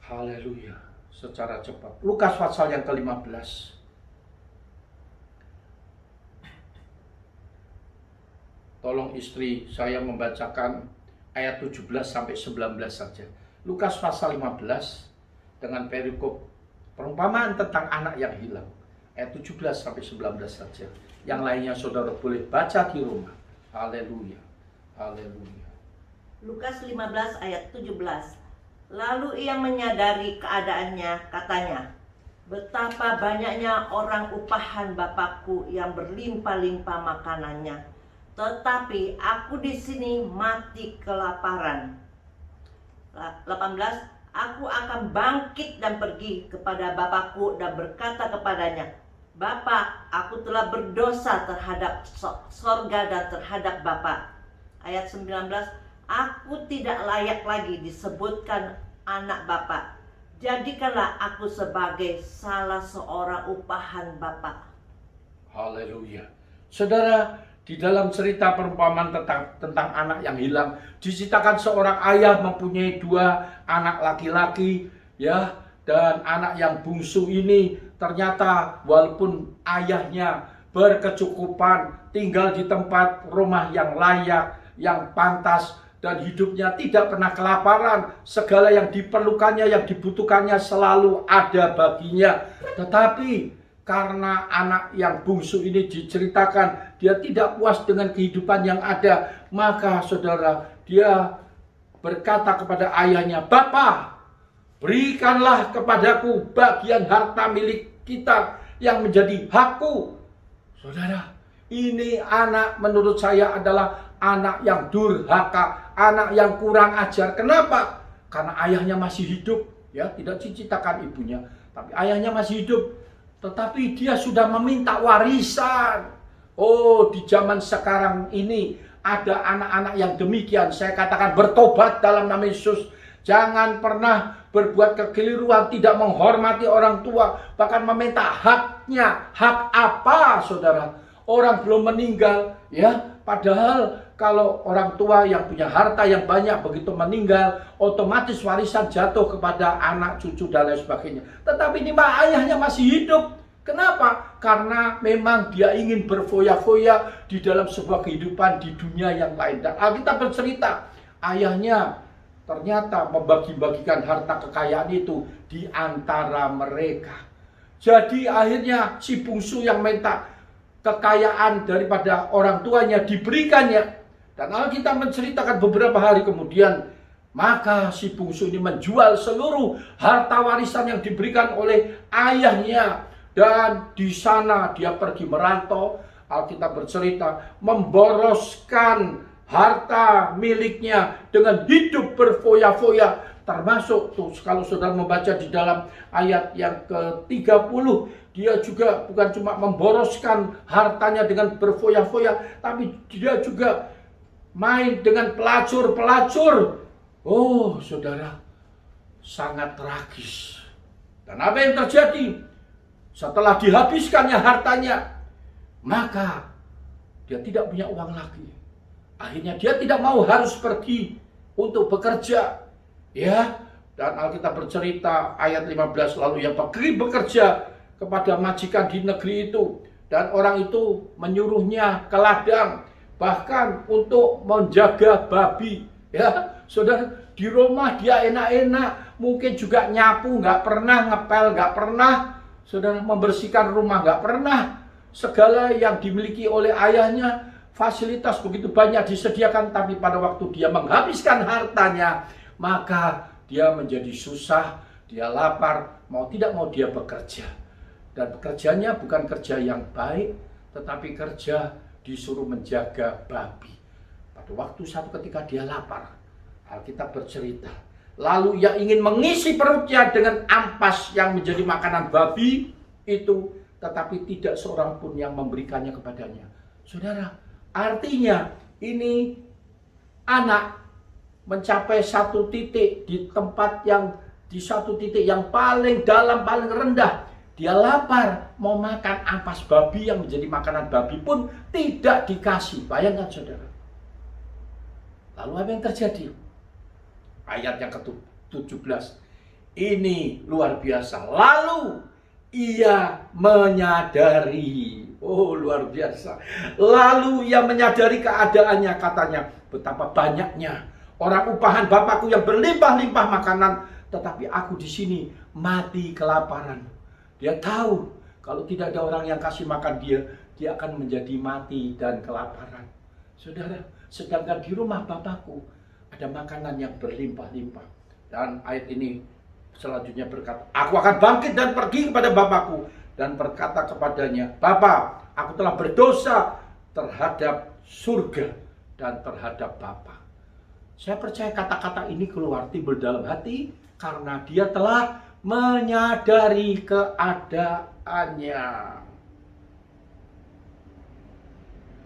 Haleluya. Secara cepat. Lukas pasal yang ke-15. tolong istri saya membacakan ayat 17 sampai 19 saja. Lukas pasal 15 dengan perikop perumpamaan tentang anak yang hilang. Ayat 17 sampai 19 saja. Yang lainnya saudara boleh baca di rumah. Haleluya. Haleluya. Lukas 15 ayat 17. Lalu ia menyadari keadaannya, katanya, betapa banyaknya orang upahan Bapakku yang berlimpah-limpah makanannya, tetapi aku di sini mati kelaparan. 18. Aku akan bangkit dan pergi kepada Bapakku dan berkata kepadanya, Bapa, aku telah berdosa terhadap sorga dan terhadap Bapa. Ayat 19. Aku tidak layak lagi disebutkan anak Bapa. Jadikanlah aku sebagai salah seorang upahan Bapa. Haleluya. Saudara, di dalam cerita perumpamaan tentang anak yang hilang, diceritakan seorang ayah mempunyai 2 anak laki-laki, ya, dan anak yang bungsu ini ternyata walaupun ayahnya berkecukupan, tinggal di tempat rumah yang layak, yang pantas, dan hidupnya tidak pernah kelaparan, segala yang diperlukannya, yang dibutuhkannya selalu ada baginya. Tetapi karena anak yang bungsu ini diceritakan dia tidak puas dengan kehidupan yang ada, maka saudara, dia berkata kepada ayahnya, Bapa, berikanlah kepadaku bagian harta milik kita yang menjadi hakku. Saudara, ini anak menurut saya adalah anak yang durhaka, anak yang kurang ajar. Kenapa? Karena ayahnya masih hidup, ya, tidak diceritakan ibunya, tapi ayahnya masih hidup. Tetapi dia sudah meminta warisan. Oh, di zaman sekarang ini ada anak-anak yang demikian. Saya katakan bertobat dalam nama Yesus. Jangan pernah berbuat kekeliruan, tidak menghormati orang tua, bahkan meminta haknya. Hak apa, saudara? Orang belum meninggal, ya. Padahal kalau orang tua yang punya harta yang banyak begitu meninggal, otomatis warisan jatuh kepada anak, cucu, dan lain sebagainya. Tetapi ini ayahnya masih hidup. Kenapa? Karena memang dia ingin berfoya-foya di dalam sebuah kehidupan di dunia yang lain. Dan Alkitab bercerita, ayahnya ternyata membagi-bagikan harta kekayaan itu di antara mereka. Jadi akhirnya si bungsu yang minta kekayaan daripada orang tuanya diberikannya. Dan Alkitab menceritakan beberapa hari kemudian, maka si bungsu ini menjual seluruh harta warisan yang diberikan oleh ayahnya. Dan di sana dia pergi merantau. Alkitab bercerita memboroskan harta miliknya dengan hidup berfoya-foya. Termasuk tuh kalau saudara membaca di dalam ayat yang ke-30, dia juga bukan cuma memboroskan hartanya dengan berfoya-foya, tapi dia juga main dengan pelacur-pelacur. Oh, saudara, sangat tragis. Dan apa yang terjadi? Setelah dihabiskannya hartanya, maka dia tidak punya uang lagi. Akhirnya dia tidak mau harus pergi untuk bekerja. Ya, dan Alkitab bercerita ayat 15, lalu ia pergi bekerja kepada majikan di negeri itu, dan orang itu menyuruhnya ke ladang, bahkan untuk menjaga babi. Ya, saudara, di rumah dia enak-enak, mungkin juga nyapu nggak pernah, ngepel nggak pernah, saudara, membersihkan rumah nggak pernah. Segala yang dimiliki oleh ayahnya, fasilitas begitu banyak disediakan, tapi pada waktu dia menghabiskan hartanya, maka dia menjadi susah, dia lapar, mau tidak mau dia bekerja. Dan pekerjaannya bukan kerja yang baik, tetapi kerja disuruh menjaga babi. Pada waktu satu ketika dia lapar, Alkitab bercerita, lalu ia ingin mengisi perutnya dengan ampas yang menjadi makanan babi itu, tetapi tidak seorang pun yang memberikannya kepadanya. Saudara, artinya ini anak mencapai satu titik di tempat yang di satu titik yang paling dalam, paling rendah. Dia lapar, mau makan ampas babi yang menjadi makanan babi pun tidak dikasih. Bayangkan saudara. Lalu apa yang terjadi? Ayat yang ke-17. Ini luar biasa. Lalu ia menyadari. Oh, luar biasa. Lalu ia menyadari keadaannya, katanya, betapa banyaknya orang upahan Bapakku yang berlimpah-limpah makanan, tetapi aku di sini mati kelaparan. Dia tahu kalau tidak ada orang yang kasih makan dia akan menjadi mati dan kelaparan. Saudara, sedangkan di rumah Bapakku ada makanan yang berlimpah-limpah. Dan ayat ini selanjutnya berkata, aku akan bangkit dan pergi kepada Bapakku dan berkata kepadanya, Bapa, aku telah berdosa terhadap surga dan terhadap Bapa. Saya percaya kata-kata ini keluar timbul dalam hati karena dia telah menyadari keadaannya.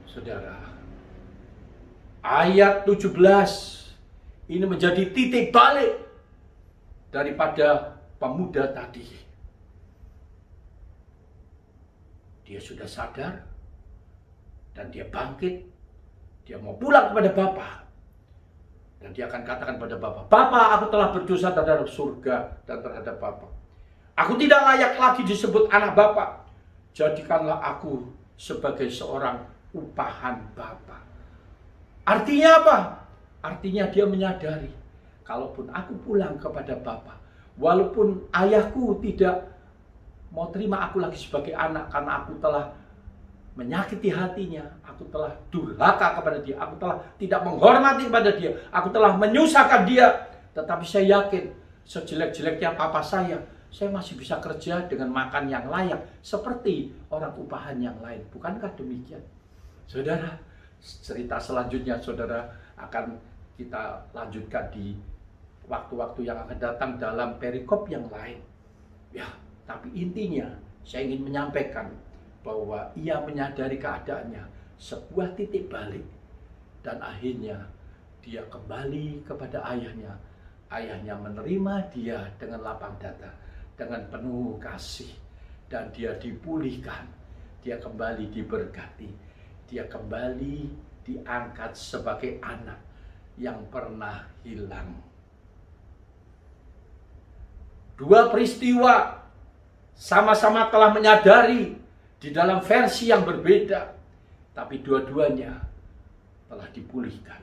Saudara, ayat 17 ini menjadi titik balik daripada pemuda tadi. Dia sudah sadar dan dia bangkit, dia mau pulang kepada Bapa. Dan dia akan katakan pada Bapa, Bapa, aku telah berdosa terhadap surga dan terhadap Bapa. Aku tidak layak lagi disebut anak Bapa. Jadikanlah aku sebagai seorang upahan Bapa. Artinya apa? Artinya dia menyadari, kalaupun aku pulang kepada Bapa, walaupun ayahku tidak mau terima aku lagi sebagai anak karena aku telah menyakiti hatinya, aku telah durhaka kepada dia, aku telah tidak menghormati kepada dia, aku telah menyusahkan dia. Tetapi saya yakin, sejelek-jeleknya papa saya masih bisa kerja dengan makan yang layak seperti orang upahan yang lain. Bukankah demikian? Saudara, cerita selanjutnya saudara akan kita lanjutkan di waktu-waktu yang akan datang dalam perikop yang lain. Ya, tapi intinya saya ingin menyampaikan bahwa ia menyadari keadaannya, sebuah titik balik, dan akhirnya dia kembali kepada ayahnya. Ayahnya menerima dia dengan lapang dada, dengan penuh kasih, dan dia dipulihkan, dia kembali diberkati, dia kembali diangkat sebagai anak yang pernah hilang. Dua peristiwa sama-sama telah menyadari di dalam versi yang berbeda, tapi dua-duanya telah dipulihkan.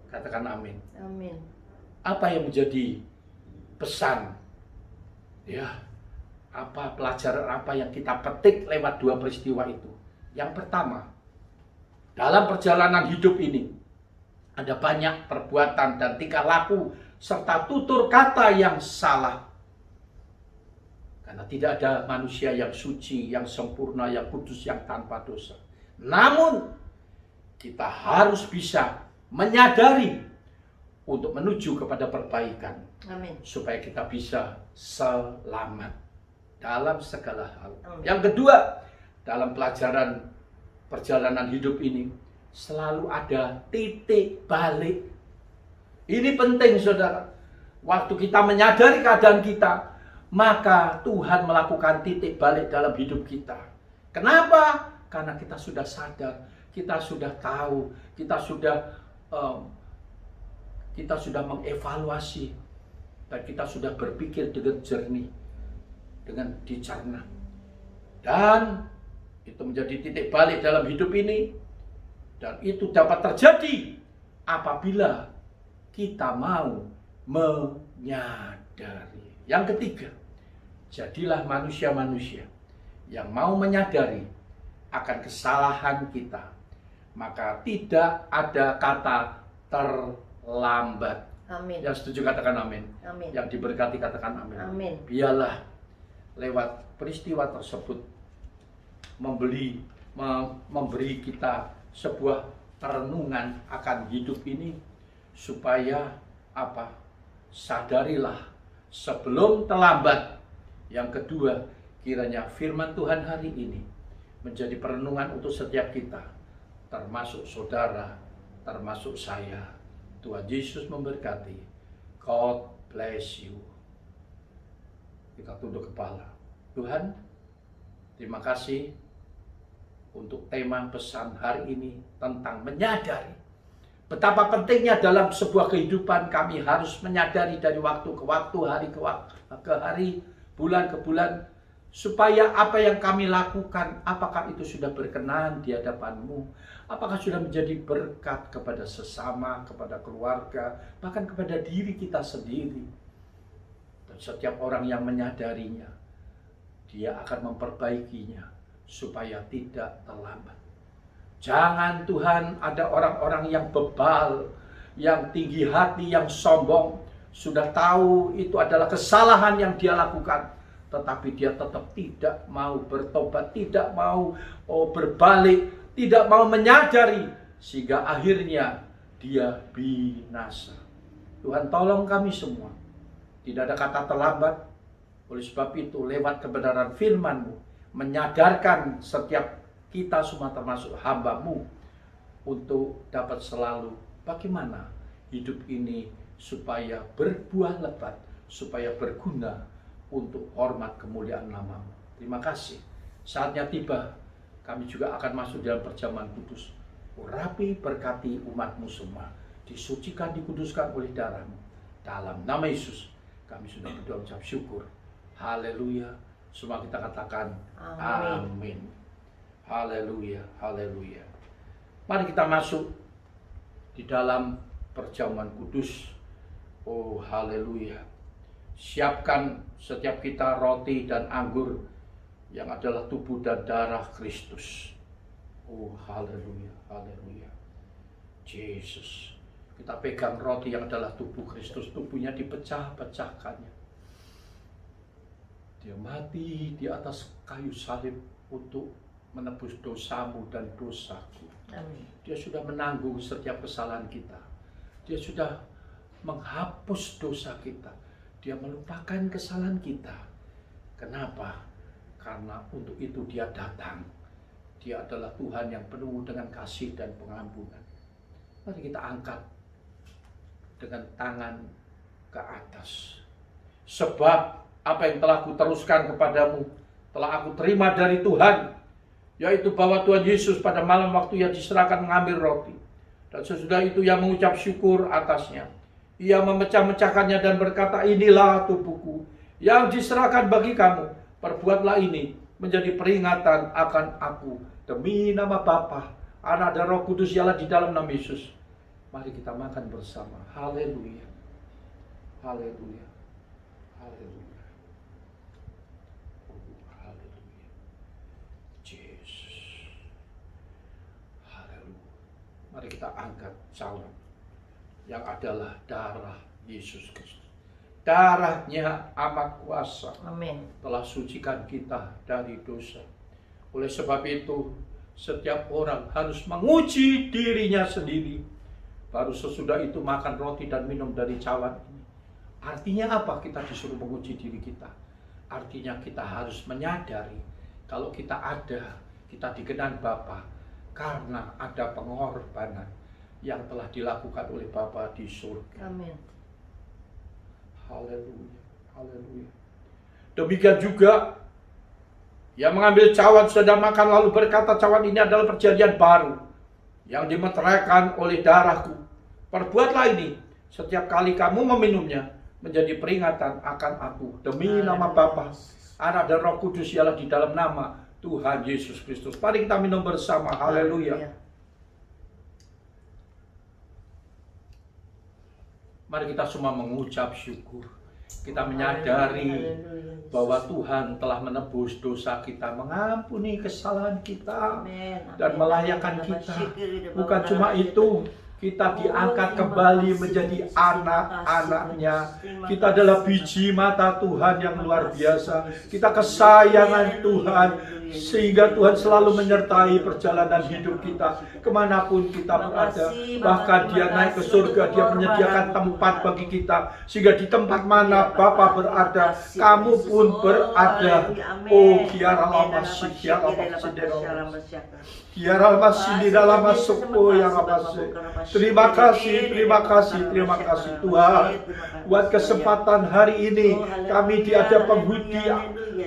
Katakan amin. Amin. Apa yang menjadi pesan? Ya, apa pelajaran apa yang kita petik lewat dua peristiwa itu? Yang pertama, dalam perjalanan hidup ini ada banyak perbuatan dan tingkah laku serta tutur kata yang salah. Karena tidak ada manusia yang suci, yang sempurna, yang kudus, yang tanpa dosa. Namun, kita harus bisa menyadari untuk menuju kepada perbaikan. Amin. Supaya kita bisa selamat dalam segala hal. Amin. Yang kedua, dalam pelajaran perjalanan hidup ini, selalu ada titik balik. Ini penting, saudara. Waktu kita menyadari keadaan kita, maka Tuhan melakukan titik balik dalam hidup kita. Kenapa? Karena kita sudah sadar, kita sudah tahu, kita sudah mengevaluasi, dan kita sudah berpikir dengan jernih, dengan dicerna. Dan itu menjadi titik balik dalam hidup ini. Dan itu dapat terjadi apabila kita mau menyadari. Yang ketiga, jadilah manusia-manusia yang mau menyadari akan kesalahan kita. Maka tidak ada kata terlambat. Amin. Yang setuju katakan amin. Amin. Yang diberkati katakan amin. Amin. Biarlah lewat peristiwa tersebut memberi kita sebuah perenungan akan hidup ini, supaya apa? Sadarilah sebelum terlambat. Yang kedua, kiranya firman Tuhan hari ini menjadi perenungan untuk setiap kita, termasuk saudara, termasuk saya. Tuhan Yesus memberkati. God bless you. Kita tunduk kepala. Tuhan, terima kasih untuk tema pesan hari ini tentang menyadari. Betapa pentingnya dalam sebuah kehidupan kami harus menyadari dari waktu ke waktu, hari ke hari, bulan ke bulan, supaya apa yang kami lakukan, apakah itu sudah berkenan di hadapan-Mu, apakah sudah menjadi berkat kepada sesama, kepada keluarga, bahkan kepada diri kita sendiri. Dan setiap orang yang menyadarinya, dia akan memperbaikinya supaya tidak terlambat. Jangan Tuhan ada orang-orang yang bebal, yang tinggi hati, yang sombong, sudah tahu itu adalah kesalahan yang dia lakukan, tetapi dia tetap tidak mau bertobat, tidak mau berbalik, tidak mau menyadari, sehingga akhirnya dia binasa. Tuhan tolong kami semua, tidak ada kata terlambat. Oleh sebab itu lewat kebenaran firman-Mu, menyadarkan setiap kita semua termasuk hamba-Mu, untuk dapat selalu bagaimana hidup ini supaya berbuah lebat, supaya berguna untuk hormat kemuliaan nama-Mu. Terima kasih. Saatnya tiba, kami juga akan masuk dalam perjamuan kudus. Urapi, berkati umat-Mu semua, disucikan, dikuduskan oleh darah-Mu. Dalam nama Yesus, kami sudah berdoa ucap syukur. Haleluya. Semua kita katakan amin. Haleluya, haleluya. Mari kita masuk di dalam perjamuan kudus. Oh, haleluya. Siapkan setiap kita roti dan anggur yang adalah tubuh dan darah Kristus. Oh, haleluya, haleluya. Yesus. Kita pegang roti yang adalah tubuh Kristus, tubuhnya dipecah-pecahkannya. Dia mati di atas kayu salib untuk menebus dosamu dan dosaku. Amin. Dia sudah menanggung setiap kesalahan kita. Dia sudah menghapus dosa kita. Dia melupakan kesalahan kita. Kenapa? Karena untuk itu dia datang. Dia adalah Tuhan yang penuh dengan kasih dan pengampunan. Mari kita angkat dengan tangan ke atas. Sebab apa yang telah kuteruskan kepadamu, telah aku terima dari Tuhan, yaitu bahwa Tuhan Yesus pada malam waktu ia diserahkan mengambil roti, dan sesudah itu ia mengucap syukur atasnya. Ia memecah-mecahkannya dan berkata, inilah tubuhku yang diserahkan bagi kamu. Perbuatlah ini menjadi peringatan akan aku. Demi nama Bapa, Anak dan Roh Kudus ialah di dalam nama Yesus. Mari kita makan bersama. Haleluya. Haleluya. Haleluya. Haleluya. Yesus. Haleluya. Mari kita angkat cawan yang adalah darah Yesus Kristus. Darahnya amat kuasa. Amin. Telah sucikan kita dari dosa. Oleh sebab itu, setiap orang harus menguji dirinya sendiri. Baru sesudah itu makan roti dan minum dari cawan ini. Artinya apa kita disuruh menguji diri kita? Artinya kita harus menyadari kalau kita ada, kita dikenan Bapa karena ada pengorbanan yang telah dilakukan oleh Bapa di surga. Amin. Haleluya, haleluya. Demikian juga yang mengambil cawan sudah makan lalu berkata, cawan ini adalah perjanjian baru yang dimeteraikan oleh darahku. Perbuatlah ini setiap kali kamu meminumnya menjadi peringatan akan aku. Demi nama Bapa, Anak dan Roh Kudus ialah di dalam nama Tuhan Yesus Kristus. Mari kita minum bersama. Haleluya. Mari kita semua mengucap syukur. Kita menyadari bahwa Tuhan telah menebus dosa kita, mengampuni kesalahan kita, dan melayakkan kita. Bukan cuma itu, kita diangkat kembali menjadi anak-anaknya. Kita adalah biji mata Tuhan yang luar biasa. Kita kesayangan Tuhan, sehingga Tuhan selalu menyertai perjalanan hidup kita kemanapun kita berada. Bahkan Dia naik ke surga, Dia menyediakan tempat bagi kita, sehingga di tempat mana Bapa berada, kamu pun berada. Oh, kiara masih, kiara masih di dalam masuk. Oh, yang masih. Terima kasih, terima kasih, terima kasih Tuhan. Buat kesempatan hari ini, kami ada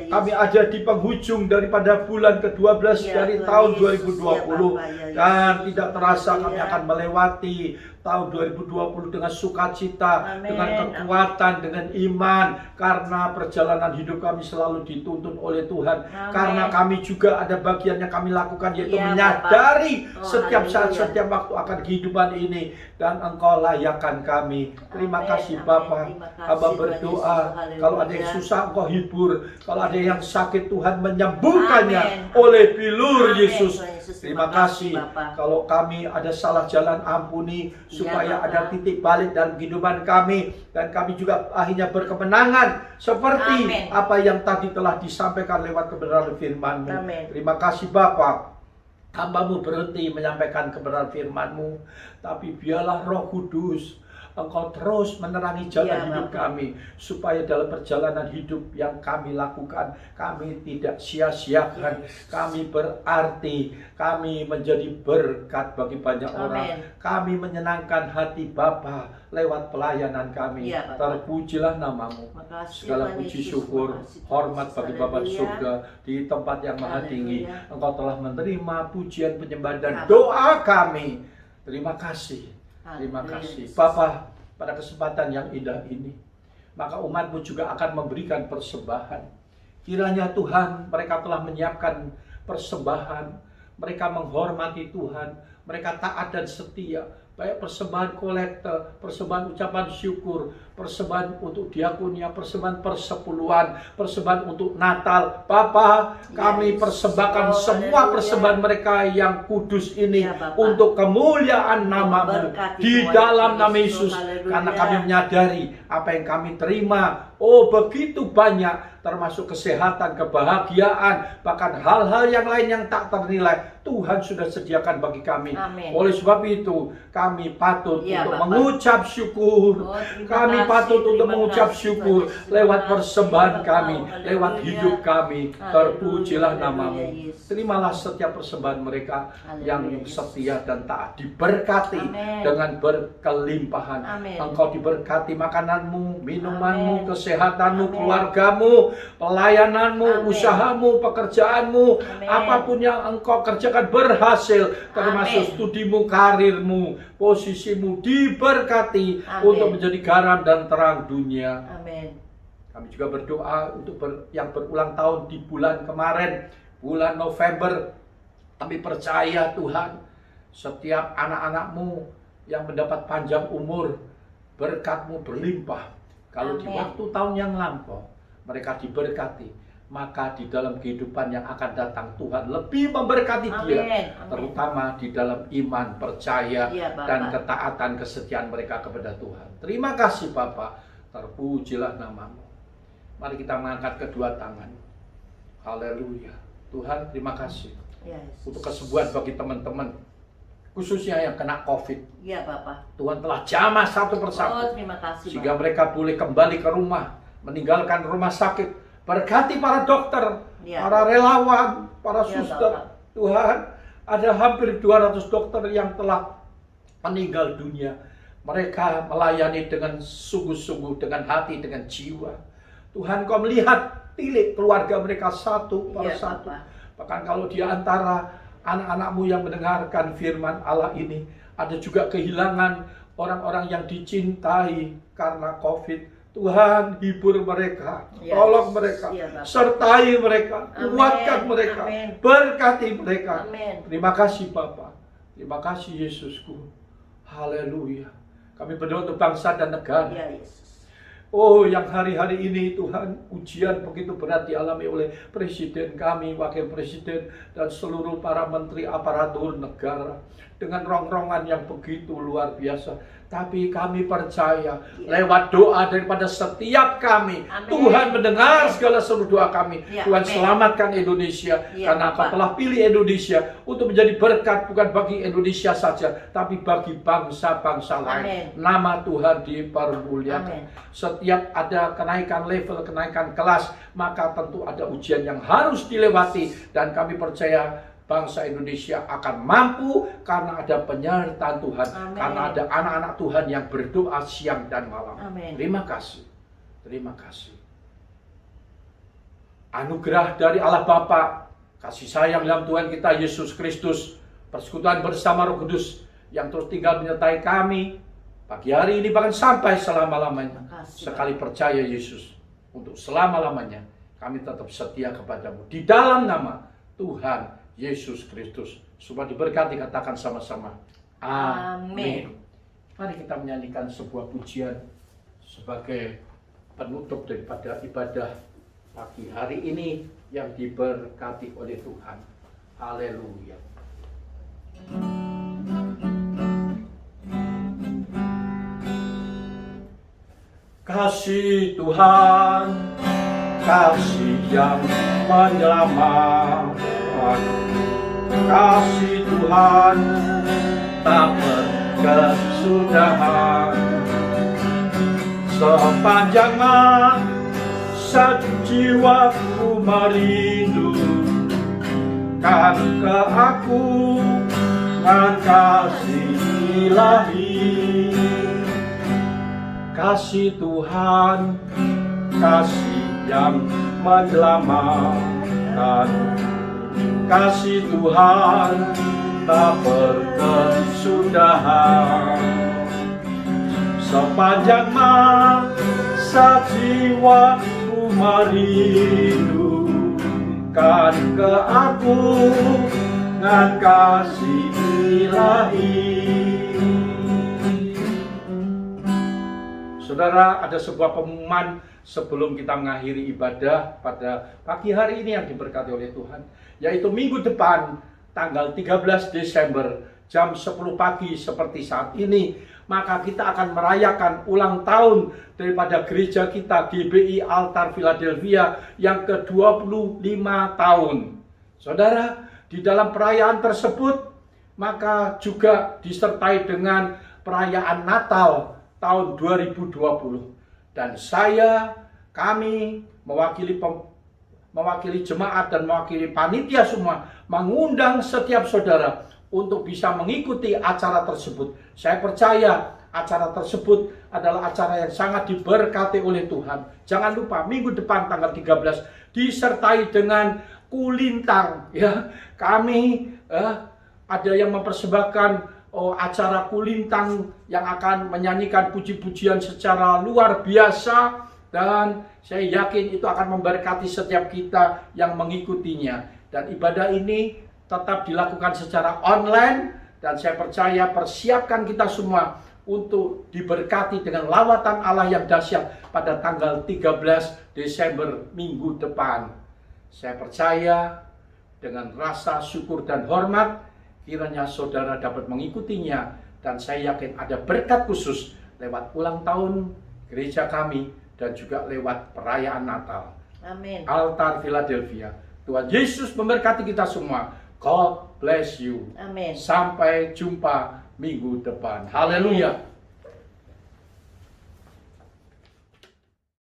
kami ada di penghujung daripada bulan ke-12 dari tahun 2020, dan tidak terasa kami akan melewati tahun 2020 dengan sukacita, Amin. dengan kekuatan, dengan iman, karena perjalanan hidup kami selalu dituntun oleh Tuhan. Amin. Karena kami juga ada bagian yang kami lakukan, yaitu Ya, menyadari Bapak. setiap saat, Haleluya. setiap waktu akan kehidupan ini, dan Engkau layakkan kami. Terima Amin, kasih amin. Bapa. Terima kasih, Hamba Tuhan berdoa, Yesus. Haleluya. kalau ada yang susah Engkau hibur, kalau ada yang sakit Tuhan menyembuhkannya Amin. oleh bilur Amin, Yesus. Tuhan Yesus. Terima kasih. Bapak. Kalau kami ada salah jalan, ampuni, supaya Bapak. ada titik balik dalam kehidupan kami, dan kami juga akhirnya berkemenangan seperti Amin. apa yang tadi telah disampaikan lewat kebenaran firman-Mu. Amin. Terima kasih Bapa. Hamba-Mu berhenti menyampaikan kebenaran firman-Mu, tapi biarlah Roh Kudus Engkau terus menerangi jalan Ya, hidup Bapak. kami, supaya dalam perjalanan hidup yang kami lakukan, kami tidak sia-siakan. Yes. Kami berarti, kami menjadi berkat bagi banyak orang. Amin. Kami menyenangkan hati Bapa lewat pelayanan kami. Ya, Bapak. Terpujilah nama-Mu. Makasih, Segala Tuhan puji Yesus. syukur, Makasih, Tuhan hormat Yesus. bagi Bapa di Haleluya. surga, di tempat yang maha tinggi. Haleluya. Engkau telah menerima pujian, penyembahan, dan Amin. doa kami. Terima kasih. Terima Haleluya, kasih. Yesus. Bapa, pada kesempatan yang indah ini, maka umat-Mu juga akan memberikan persembahan. Kiranya Tuhan, mereka telah menyiapkan persembahan, mereka menghormati Tuhan, mereka taat dan setia, baik persembahan kolektor, persembahan ucapan syukur, persembahan untuk diakonia, persembahan persepuluhan, persembahan untuk Natal. Bapa, kami Yes. persembahkan Oh, semua haleluya. persembahan mereka yang kudus ini Ya, Bapak. untuk kemuliaan nama-Mu Memberkati di Tuhan dalam Yesus. nama Yesus. Haleluya. Karena kami menyadari apa yang kami terima, oh begitu banyak, termasuk kesehatan, kebahagiaan, bahkan hal-hal yang lain yang tak ternilai, Tuhan sudah sediakan bagi kami. Amin. Oleh sebab itu, kami patut Ya, untuk Bapak. mengucap syukur. Oh, terima Kami kasih, patut untuk terima mengucap kasih, syukur Tuhan Yesus. lewat Terima persembahan kasih, kami, Bapak. lewat Haleluya. hidup kami. Haleluya, Terpujilah haleluya, nama-Mu. Yesus. Terimalah setiap persembahan mereka Haleluya, yang Yesus. setia dan taat, diberkati Amin. dengan berkelimpahan. Amin. Engkau diberkati makananmu, minumanmu, Amin. kesehatanmu, Amin. keluargamu, pelayananmu, Amin. usahamu, pekerjaanmu, Amin. apapun yang engkau kerjakan berhasil, termasuk Amin. studimu, karirmu, posisimu diberkati Amin. untuk menjadi garam dan terang dunia. Amin. Kami juga berdoa untuk yang berulang tahun di bulan kemarin, bulan November. Kami percaya Tuhan, setiap anak-anak-Mu yang mendapat panjang umur, berkat-Mu berlimpah. Kalau di Amin. waktu tahun yang lampau, mereka diberkati, maka di dalam kehidupan yang akan datang Tuhan lebih memberkati dia, Amin. terutama di dalam iman, percaya, Iya, Bapak. dan ketaatan, kesetiaan mereka kepada Tuhan. Terima kasih Bapa, terpujilah nama-Mu. Mari kita mengangkat kedua tangan. Haleluya. Tuhan, terima kasih Ya, Yesus. untuk kesembuhan bagi teman-teman, khususnya yang kena COVID. Iya, Bapak. Tuhan telah jamah satu persatu, Oh, terima kasih, sehingga Bapak. mereka boleh kembali ke rumah, meninggalkan rumah sakit. Berkati para dokter, Ya. para relawan, para Ya, suster. Bapak. Tuhan, ada hampir 200 dokter yang telah meninggal dunia. Mereka melayani dengan sungguh-sungguh, dengan hati, dengan jiwa. Tuhan, Kau melihat tilik keluarga mereka satu per Iya, satu. Bapak. Bahkan kalau di antara anak-anak-Mu yang mendengarkan firman Allah ini, ada juga kehilangan orang-orang yang dicintai karena COVID. Tuhan, hibur mereka, Ya, tolong Yesus. mereka, Ya, Bapak. sertai mereka, Amin. kuatkan mereka, Amin. berkati mereka. Amin. Terima kasih Bapa, terima kasih Yesusku. Haleluya. Kami berdoa untuk bangsa dan negara. Ya, Yesus. Oh, yang hari-hari ini Tuhan, ujian begitu berat dialami oleh Presiden kami, Wakil Presiden, dan seluruh para menteri aparatur negara. Dengan rongrongan yang begitu luar biasa. Tapi kami percaya, lewat doa daripada setiap kami, Amin. Tuhan mendengar segala seluruh doa kami. Ya, Tuhan amin. selamatkan Indonesia, Ya, karena Kau Bapak. telah pilih Indonesia untuk menjadi berkat bukan bagi Indonesia saja, tapi bagi bangsa-bangsa lain. Amin. Nama Tuhan dipermuliakan. Amin. Setiap ada kenaikan level, kenaikan kelas, maka tentu ada ujian yang harus dilewati, dan kami percaya bangsa Indonesia akan mampu karena ada penyertaan Tuhan, Amin. karena ada anak-anak Tuhan yang berdoa siang dan malam. Amin. Terima kasih. Terima kasih. Anugerah dari Allah Bapa, kasih sayang dalam Tuhan kita Yesus Kristus, persekutuan bersama Roh Kudus, yang terus tinggal menyertai kami pagi hari ini bahkan sampai selama-lamanya. Makasih, Sekali percaya Yesus, untuk selama-lamanya kami tetap setia kepadamu. Di dalam nama Tuhan Yesus Kristus. Supaya diberkati, katakan sama-sama. Amin. Mari kita menyanyikan sebuah pujian sebagai penutup daripada ibadah pagi hari ini yang diberkati oleh Tuhan. Haleluya. Kasih Tuhan, kasih yang menyelamatkan, kasih Tuhan tak berkesudahan. Sepanjang masa jiwaku merindukan ke aku dengan kasih ilahi. Kasih Tuhan, kasih yang menyelamatkan, kasih Tuhan tak berkesudahan. Sepanjang masa jiwaku merindukan ke aku dengan kasih ilahi. Saudara, ada sebuah pengumuman sebelum kita mengakhiri ibadah pada pagi hari ini yang diberkati oleh Tuhan, yaitu minggu depan tanggal 13 Desember jam 10 pagi seperti saat ini, maka kita akan merayakan ulang tahun daripada gereja kita GBI Altar Philadelphia yang ke-25 tahun. Saudara, di dalam perayaan tersebut maka juga disertai dengan perayaan Natal tahun 2020, dan kami mewakili jemaat dan mewakili panitia semua mengundang setiap saudara untuk bisa mengikuti acara tersebut. Saya percaya acara tersebut adalah acara yang sangat diberkati oleh Tuhan. Jangan lupa minggu depan tanggal 13 disertai dengan kulintang, ya. Kami ada yang mempersembahkan acara kulintang yang akan menyanyikan puji-pujian secara luar biasa, dan saya yakin itu akan memberkati setiap kita yang mengikutinya. Dan ibadah ini tetap dilakukan secara online, dan saya percaya persiapkan kita semua untuk diberkati dengan lawatan Allah yang dahsyat pada tanggal 13 Desember minggu depan. Saya percaya dengan rasa syukur dan hormat kiranya saudara dapat mengikutinya, dan saya yakin ada berkat khusus lewat ulang tahun gereja kami dan juga lewat perayaan Natal. Amin. Altar Philadelphia. Tuhan Yesus memberkati kita semua. God bless you. Amin. Sampai jumpa minggu depan. Haleluya.